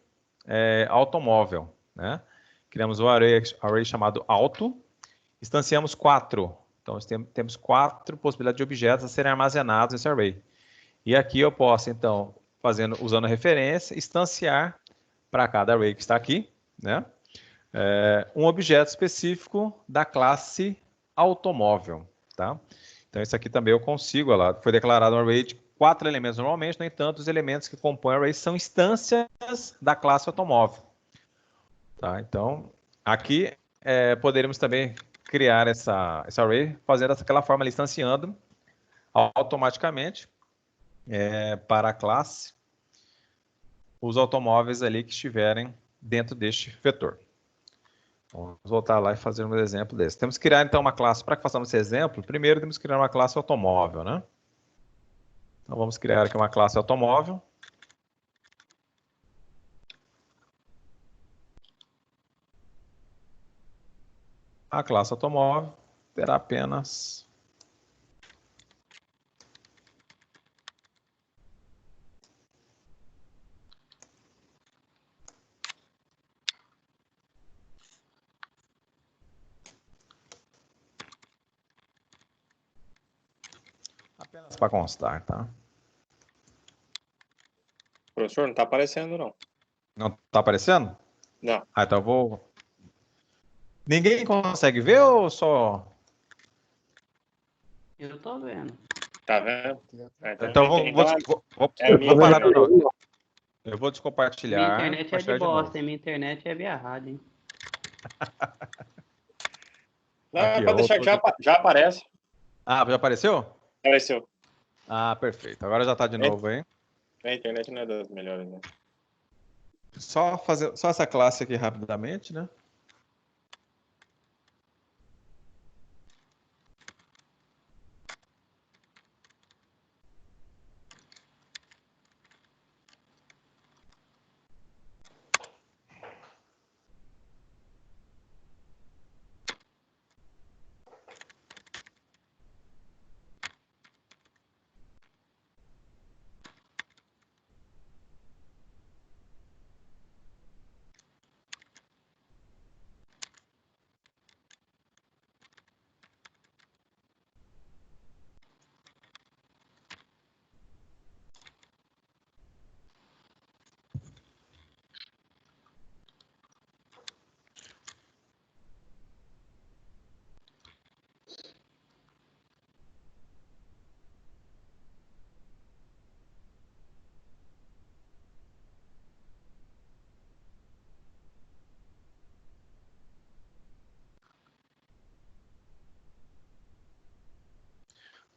automóvel, né? Criamos um array chamado auto, instanciamos 4. Então, temos 4 possibilidades de objetos a serem armazenados nesse array. E aqui eu posso, então, usando a referência, instanciar para cada array que está aqui, né? Um objeto específico da classe automóvel, tá? Então, isso aqui também eu consigo, olha lá, foi declarado um array de 4 elementos normalmente, no entanto, os elementos que compõem o array são instâncias da classe automóvel. Tá? Então, aqui poderíamos também criar esse array, fazendo daquela forma, ali, instanciando automaticamente para a classe os automóveis ali que estiverem dentro deste vetor. Vamos voltar lá e fazer um exemplo desse. Temos que criar, então, uma classe. Para que façamos esse exemplo, primeiro temos que criar uma classe automóvel, né? Então, vamos criar aqui uma classe automóvel. A classe automóvel terá apenas para constar, tá? Professor, não está aparecendo, não. Não está aparecendo? Não. Então eu vou... Ninguém consegue ver ou só... Eu tô vendo. Tá vendo? Então vou parar meu nome. Eu vou descompartilhar. Minha internet é de bosta, minha internet é via rádio, hein? Não, Aqui, pode deixar que já aparece. Ah, já apareceu? Apareceu. Ah, perfeito. Agora já está de novo, hein? A internet não é das melhores, né? Só essa classe aqui rapidamente, né?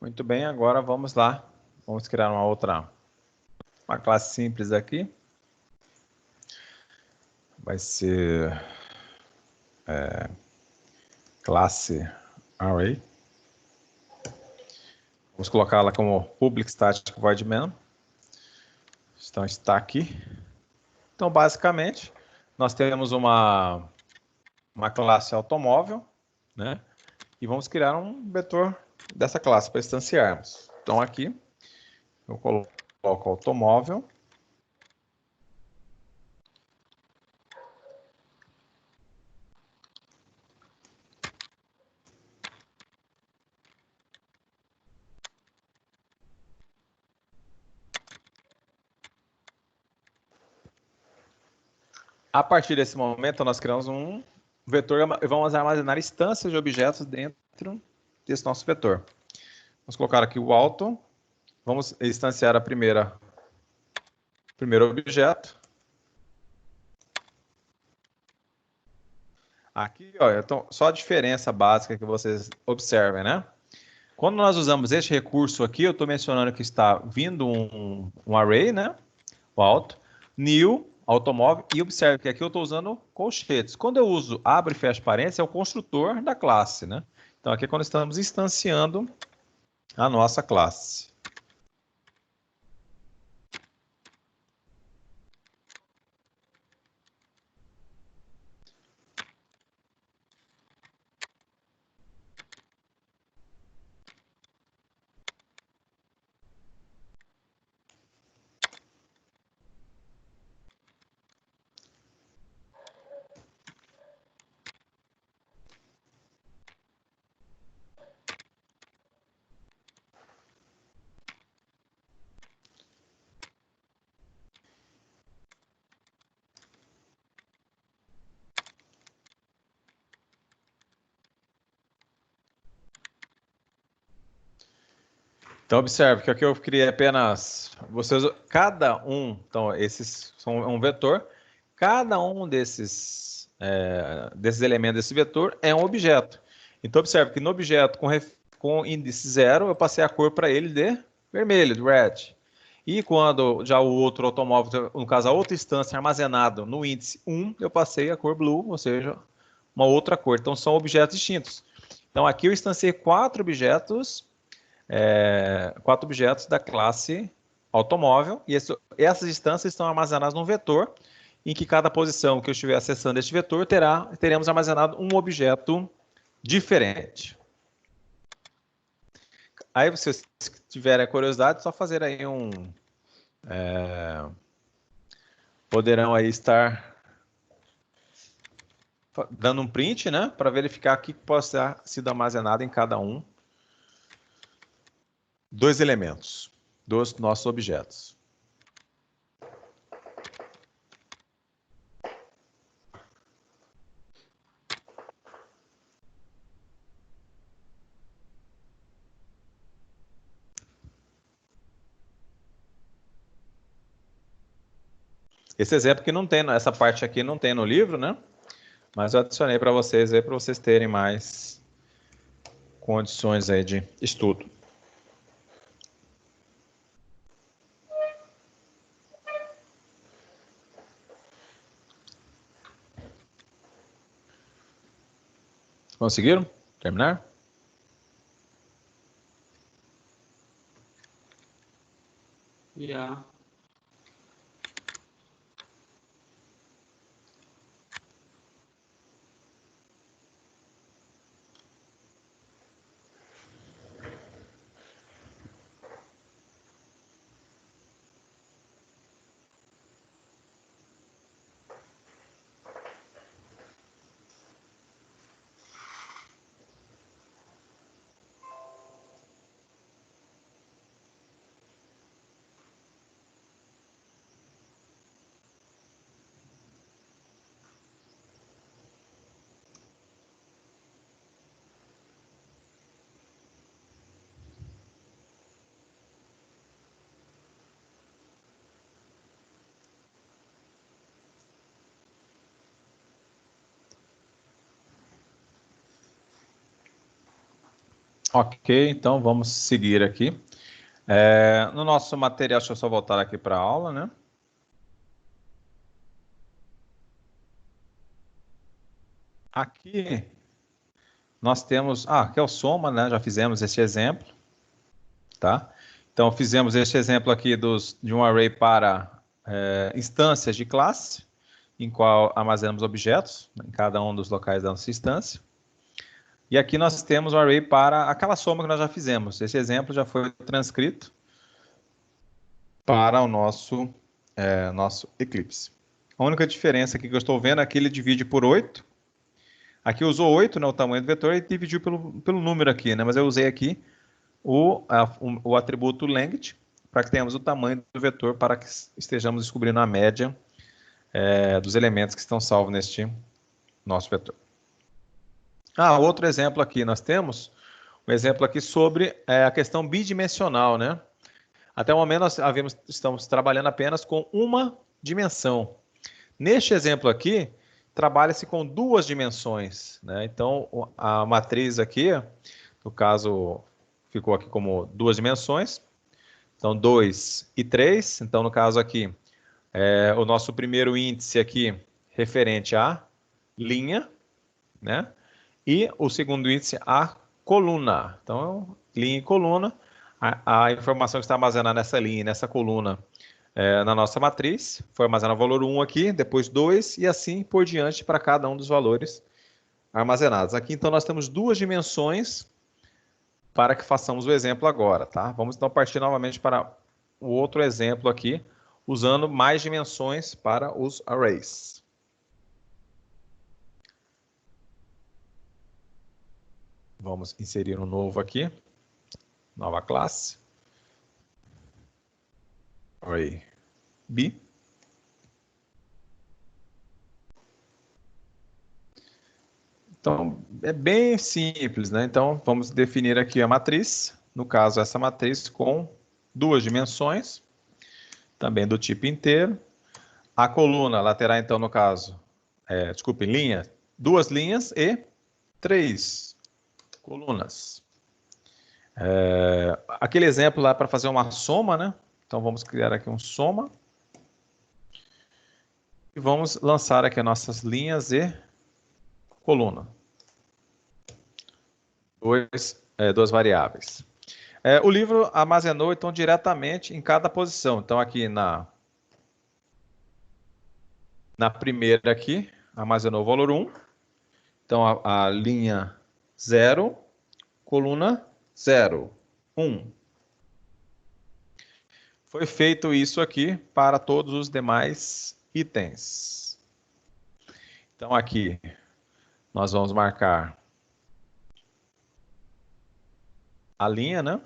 Muito bem, agora vamos lá. Vamos criar uma classe simples aqui. Vai ser classe array. Vamos colocá-la como public static void main. Então está aqui. Então basicamente nós temos uma classe automóvel, né? E vamos criar um vetor dessa classe para instanciarmos. Então aqui eu coloco automóvel. A partir desse momento, nós criamos um vetor e vamos armazenar instâncias de objetos dentro desse nosso vetor. Vamos colocar aqui o auto. Vamos instanciar o primeiro objeto. Aqui, olha, então, só a diferença básica que vocês observem, né? Quando nós usamos este recurso aqui, eu estou mencionando que está vindo um array, né? O auto, new, automóvel, e observe que aqui eu estou usando colchetes. Quando eu uso abre e fecha parênteses, é o construtor da classe, né? Então aqui é quando estamos instanciando a nossa classe. Então, observe que aqui eu criei apenas... cada um... Então, esses são um vetor. Cada um desses elementos desse vetor é um objeto. Então, observe que no objeto com índice 0, eu passei a cor para ele de vermelho, de red. E quando já o outro automóvel, no caso a outra instância armazenado no índice 1, eu passei a cor blue, ou seja, uma outra cor. Então, são objetos distintos. Então, aqui eu instanciei 4 objetos da classe automóvel, e essas instâncias estão armazenadas num vetor, em que cada posição que eu estiver acessando este vetor, teremos armazenado um objeto diferente. Aí, se vocês tiverem curiosidade, é só fazer aí poderão aí estar dando um print, né, para verificar o que pode ter sido armazenado em cada um dos elementos dos nossos objetos. Esse exemplo que não tem, essa parte aqui não tem no livro, né? Mas eu adicionei para vocês aí, para vocês terem mais condições aí de estudo. Conseguiram terminar? Já. Ok, então vamos seguir aqui. No nosso material, deixa eu só voltar aqui para a aula, né? Aqui nós temos, aqui é o soma, né? Já fizemos esse exemplo, tá? Então fizemos este exemplo aqui de um array para instâncias de classe, em qual armazenamos objetos, em cada um dos locais da nossa instância. E aqui nós temos um array para aquela soma que nós já fizemos. Esse exemplo já foi transcrito para o nosso Eclipse. A única diferença aqui que eu estou vendo é que ele divide por 8. Aqui usou 8, né, o tamanho do vetor, e dividiu pelo número aqui, né? Mas eu usei aqui o atributo length, para que tenhamos o tamanho do vetor, para que estejamos descobrindo a média dos elementos que estão salvos neste nosso vetor. Outro exemplo aqui, nós temos um exemplo aqui sobre a questão bidimensional, né? Até o momento nós estamos trabalhando apenas com uma dimensão. Neste exemplo aqui, trabalha-se com 2 dimensões, né? Então, a matriz aqui, no caso, ficou aqui como 2 dimensões. Então, 2 e 3. Então, no caso aqui, o nosso primeiro índice aqui, referente à linha, né? E o segundo índice, a coluna. Então, linha e coluna. A informação que está armazenada nessa linha e nessa coluna na nossa matriz foi armazenado o valor 1 aqui, depois 2 e assim por diante para cada um dos valores armazenados. Aqui, então, nós temos 2 dimensões para que façamos o exemplo agora, tá? Vamos, então, partir novamente para o outro exemplo aqui, usando mais dimensões para os arrays. Vamos inserir um novo aqui, nova classe, array B. Então, é bem simples, né? Então, vamos definir aqui a matriz. no caso, essa matriz com 2 dimensões, também do tipo inteiro. A coluna, ela terá, então, no caso, desculpe, linha, 2 linhas e 3 colunas. Aquele exemplo lá para fazer uma soma, né? Então, vamos criar aqui um soma. E vamos lançar aqui as nossas linhas e coluna. Duas variáveis. O livro armazenou, então, diretamente em cada posição. Então, aqui na primeira aqui, armazenou o valor 1. Então, a linha 0, coluna 0, 1. Foi feito isso aqui para todos os demais itens. Então, aqui, nós vamos marcar a linha, né?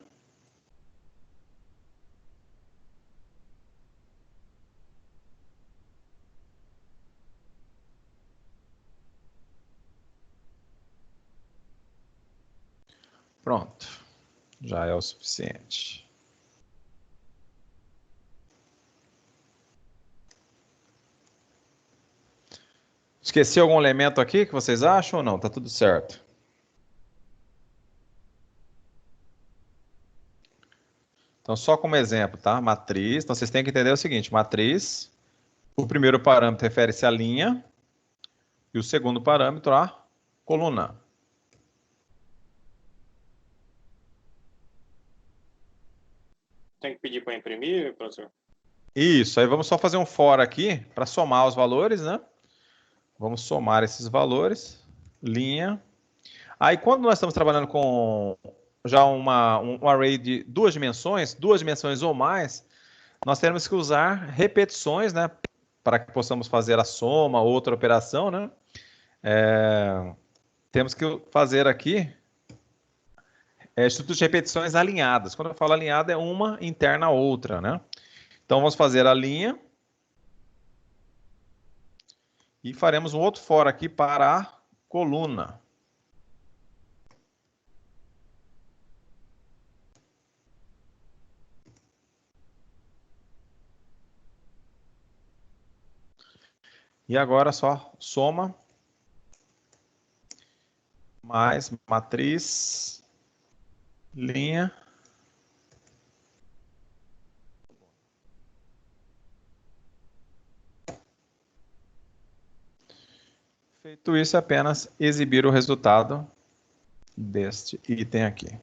Pronto. Já é o suficiente. Esqueci algum elemento aqui que vocês acham ou não? Tá tudo certo. Então, só como exemplo, tá? Matriz. Então, vocês têm que entender o seguinte: matriz, o primeiro parâmetro refere-se à linha e o segundo parâmetro à coluna. Tem que pedir para imprimir, professor? Isso, aí vamos só fazer um for aqui para somar os valores, né? Vamos somar esses valores. Linha. Aí, quando nós estamos trabalhando com já um array de 2 dimensões ou mais, nós temos que usar repetições, né? Para que possamos fazer a soma, outra operação, né? Temos que fazer aqui estruturas de repetições alinhadas. Quando eu falo alinhada, é uma interna à outra, né? Então, vamos fazer a linha. E faremos um outro for aqui para a coluna. E agora só soma mais matriz, linha. Feito isso, é apenas exibir o resultado deste item aqui.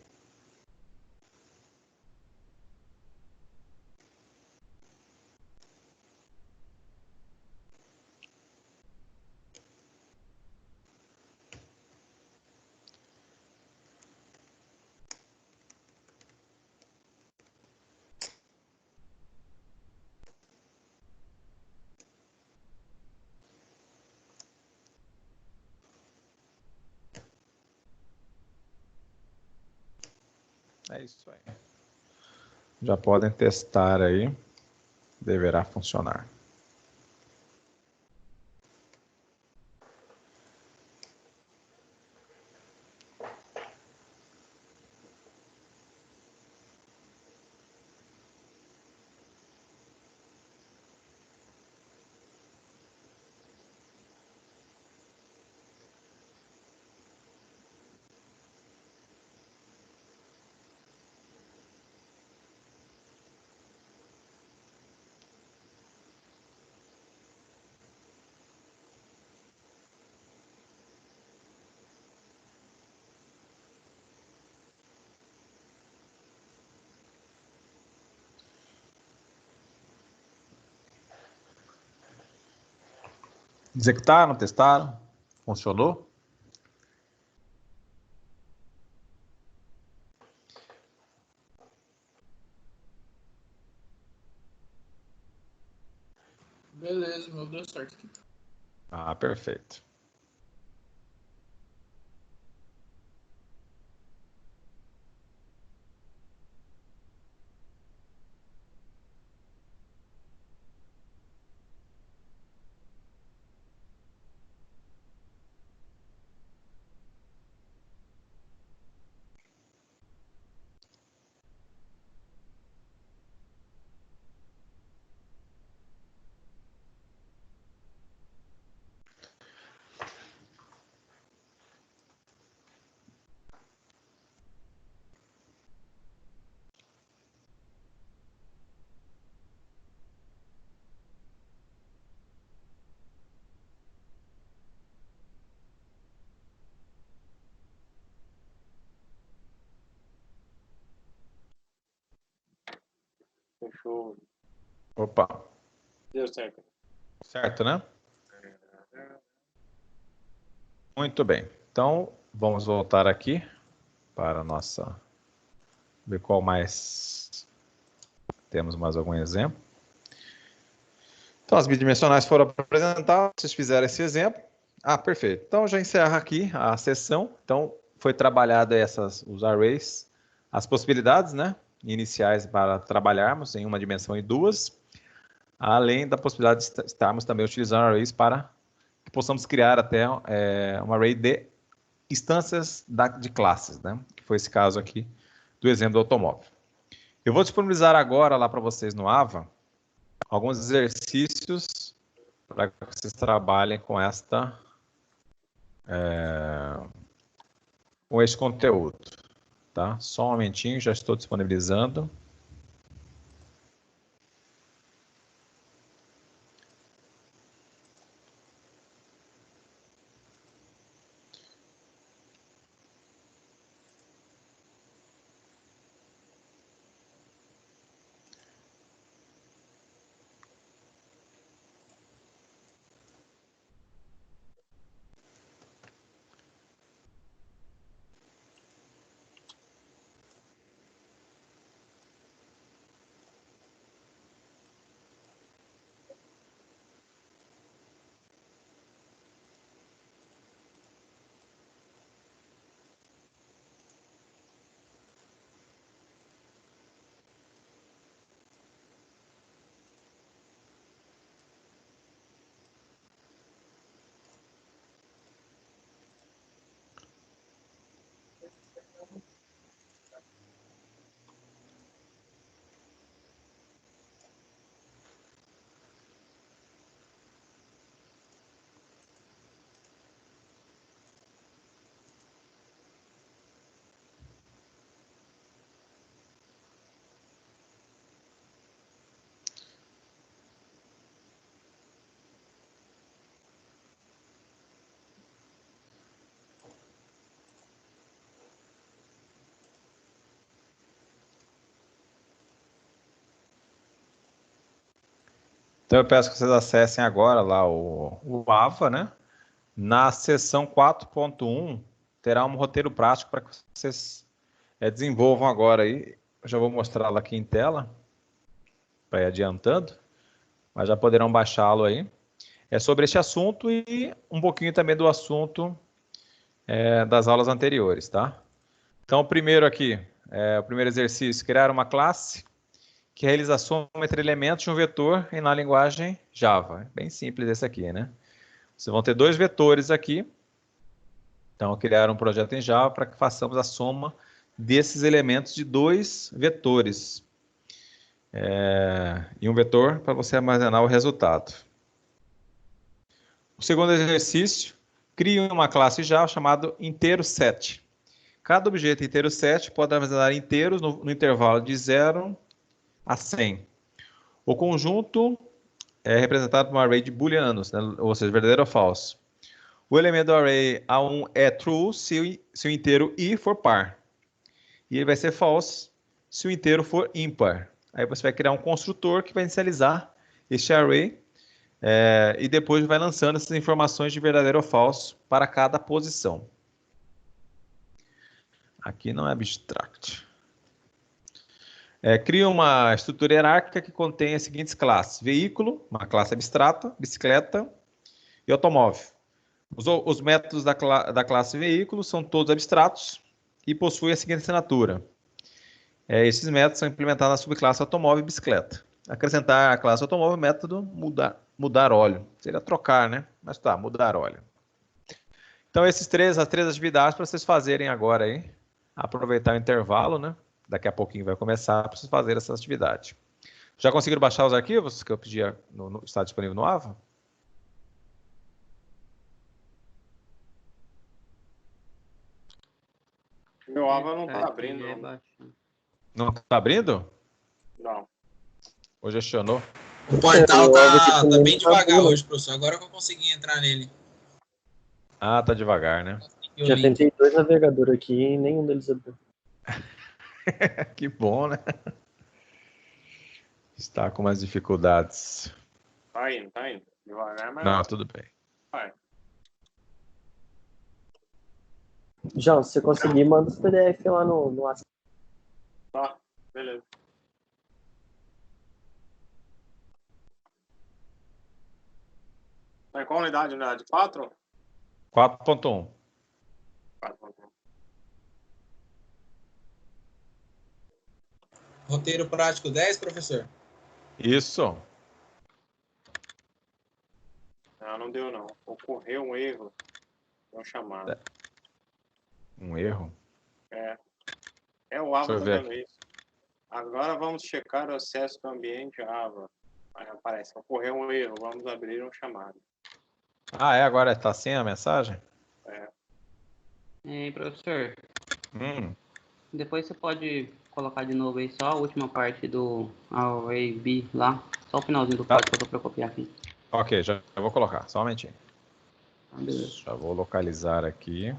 É isso aí. Já podem testar aí. Deverá funcionar. Executaram, testaram? Funcionou? Beleza, meu, deu certo aqui. Ah, perfeito. Fechou. Opa, Deu certo. certo, né? Muito bem. Então, vamos voltar aqui para a nossa... Ver qual mais... Temos mais algum exemplo. Então, as bidimensionais foram apresentadas, vocês fizeram esse exemplo. Ah, perfeito. Então, já encerra aqui a sessão. Então, foi trabalhado os arrays, as possibilidades, né, iniciais para trabalharmos em uma dimensão e duas, além da possibilidade de estarmos também utilizando arrays para que possamos criar até um array de instâncias de classes, né, que foi esse caso aqui do exemplo do automóvel. Eu vou disponibilizar agora lá para vocês no AVA alguns exercícios para que vocês trabalhem com com esse conteúdo, tá? Só um momentinho, já estou disponibilizando. Então, eu peço que vocês acessem agora lá o AVA, né? Na seção 4.1, terá um roteiro prático para que vocês desenvolvam agora aí. Eu já vou mostrá-lo aqui em tela, para ir adiantando, mas já poderão baixá-lo aí. É sobre este assunto e um pouquinho também do assunto das aulas anteriores, tá? Então, o primeiro aqui, o primeiro exercício, criar uma classe que realiza a soma entre elementos de um vetor na linguagem Java. Bem simples esse aqui, né? Vocês vão ter dois vetores aqui. Então, criar um projeto em Java para que façamos a soma desses elementos de dois vetores. E um vetor para você armazenar o resultado. O segundo exercício, crie uma classe Java chamada inteiro7. Cada objeto inteiro7 pode armazenar inteiros no intervalo de 0 a 100. O conjunto é representado por um array de booleanos, né? Ou seja, verdadeiro ou falso. O elemento do array A1 é true se o inteiro i for par. E ele vai ser false se o inteiro for ímpar. Aí você vai criar um construtor que vai inicializar este array e depois vai lançando essas informações de verdadeiro ou falso para cada posição. Aqui não é abstract. Cria uma estrutura hierárquica que contém as seguintes classes: veículo, uma classe abstrata, bicicleta e automóvel. Os métodos da classe veículo são todos abstratos e possuem a seguinte assinatura. Esses métodos são implementados na subclasse automóvel e bicicleta. Acrescentar a classe automóvel, método mudar óleo. Seria trocar, né? Mas tá, mudar óleo. Então, as três atividades para vocês fazerem agora aí. Aproveitar o intervalo, né? Daqui a pouquinho vai começar para vocês fazerem essa atividade. Já conseguiram baixar os arquivos que eu pedia está disponível no AVA? Meu AVA não está abrindo. Não está abrindo? Não. Hoje gestionou. O portal tá bem devagar hoje, professor. Agora que eu consegui entrar nele. Ah, tá devagar, né? Já tentei 2 navegadores aqui e nenhum deles abriu. Que bom, né? Está com umas dificuldades. Tá indo. Devagar, mas Não, tudo bem. vai. João, se você conseguir, manda os PDF lá no WhatsApp. Tá, beleza. Tá em qual unidade? Unidade 4? 4.1. 4. Roteiro prático 10, professor? Isso. Não deu não. Ocorreu um erro. Não chamado. Um erro. É o Ava Deixa eu ver dando isso. Agora vamos checar o acesso do ambiente Ava. Aí aparece, ocorreu um erro, vamos abrir um chamado. Ah, agora está sem a mensagem? Professor, Hum. depois você pode colocar de novo aí só a última parte do array B lá. Só o finalzinho do código que eu tô para copiar aqui. Ok, já vou colocar. Só um momentinho. Beleza. Já vou localizar aqui.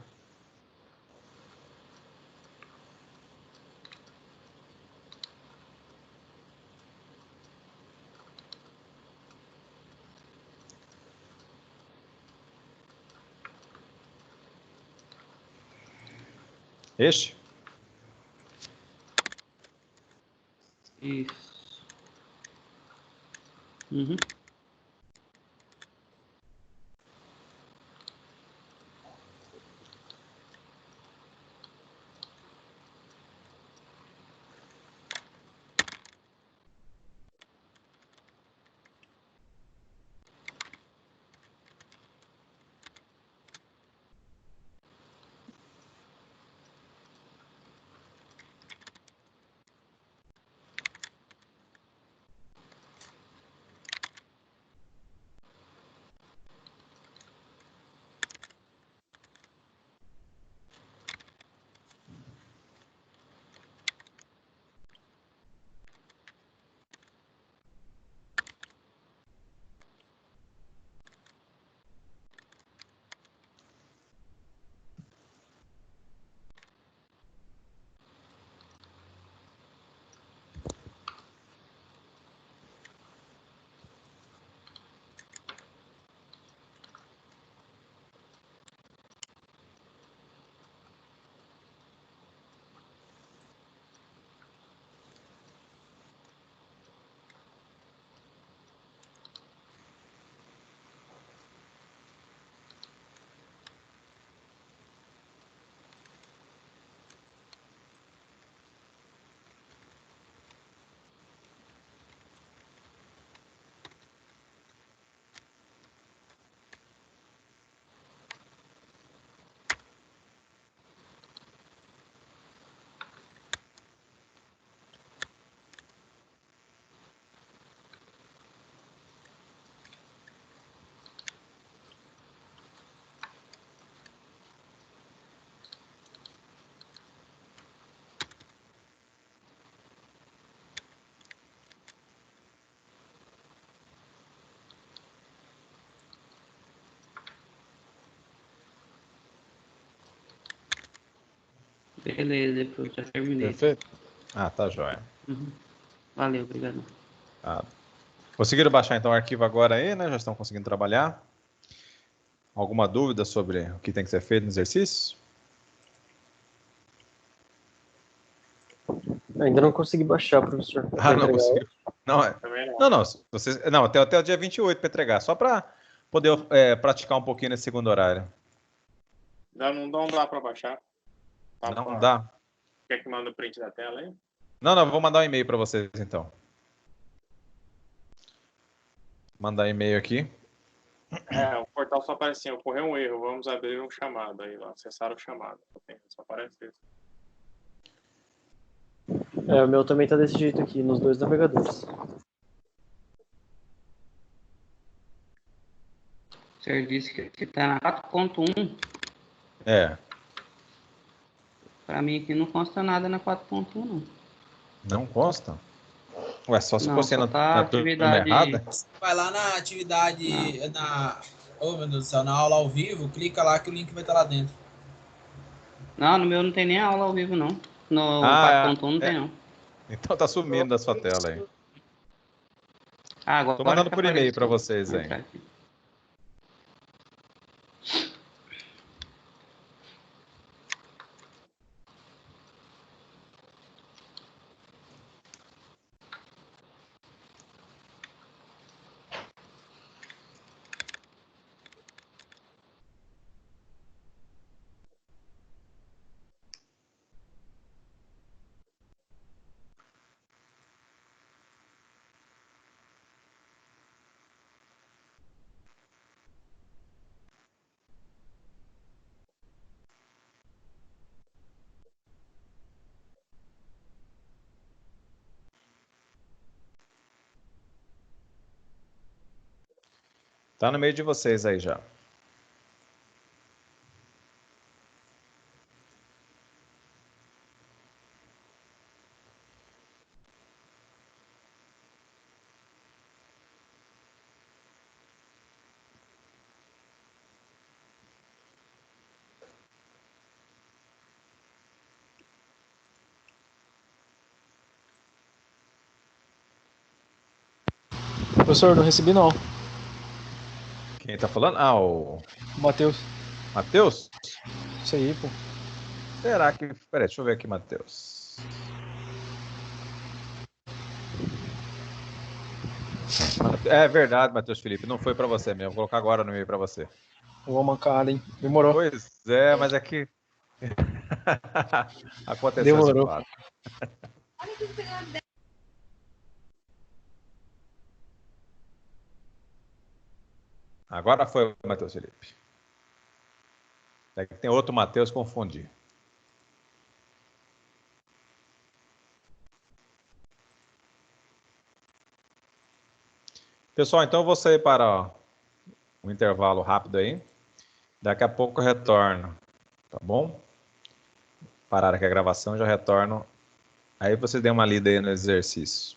Este? Isso. Uhum. Beleza, professor, já terminei. Perfeito? Ah, tá jóia. Uhum. Valeu, obrigado. Ah, conseguiram baixar então o arquivo agora aí, né? Já estão conseguindo trabalhar. Alguma dúvida sobre o que tem que ser feito no exercício? Ainda não consegui baixar, professor. Ah, não conseguiu. Não, Também não. não. Vocês, não, até o dia 28 para entregar, só para poder praticar um pouquinho nesse segundo horário. Não dá para baixar. Tá, Não dá? Quer que manda o print da tela aí? Não, vou mandar um e-mail para vocês então. Mandar e-mail aqui. O portal só aparece assim, ocorreu um erro, vamos abrir um chamado. Aí, acessar o chamado. Só aparece isso. O meu também tá desse jeito aqui, nos dois navegadores. O senhor disse que tá na 4.1. É. Para mim aqui não consta nada na 4.1, não. Não consta? Ué, só se Não, fosse só na tá turma atividade. errada? Vai lá na atividade, oh meu Deus do céu, na aula ao vivo, clica lá que o link vai estar lá dentro. Não, no meu não tem nem aula ao vivo, não. No Ah, 4.1 não tem, não. então tá sumindo da sua tela aí. Agora Tô mandando que por e-mail para apareceu. vocês Vou aí. entrar aqui. Tá no meio de vocês aí já. Professor, não recebi não. Quem tá falando? Ah, o Matheus. Matheus? Isso aí, pô. Será que... Peraí, deixa eu ver aqui, Matheus. É verdade, Matheus Felipe, não foi para você mesmo. Vou colocar agora no e-mail para você. Uma mancada, hein? Demorou. Pois é, mas é que aconteceu esse Demorou. fato. Agora foi o Matheus Felipe. É que tem outro Matheus, confundi. Pessoal, então eu vou sair para um intervalo rápido aí. Daqui a pouco eu retorno, tá bom? Parar aqui a gravação, já retorno. Aí vocês dêem uma lida aí no exercício.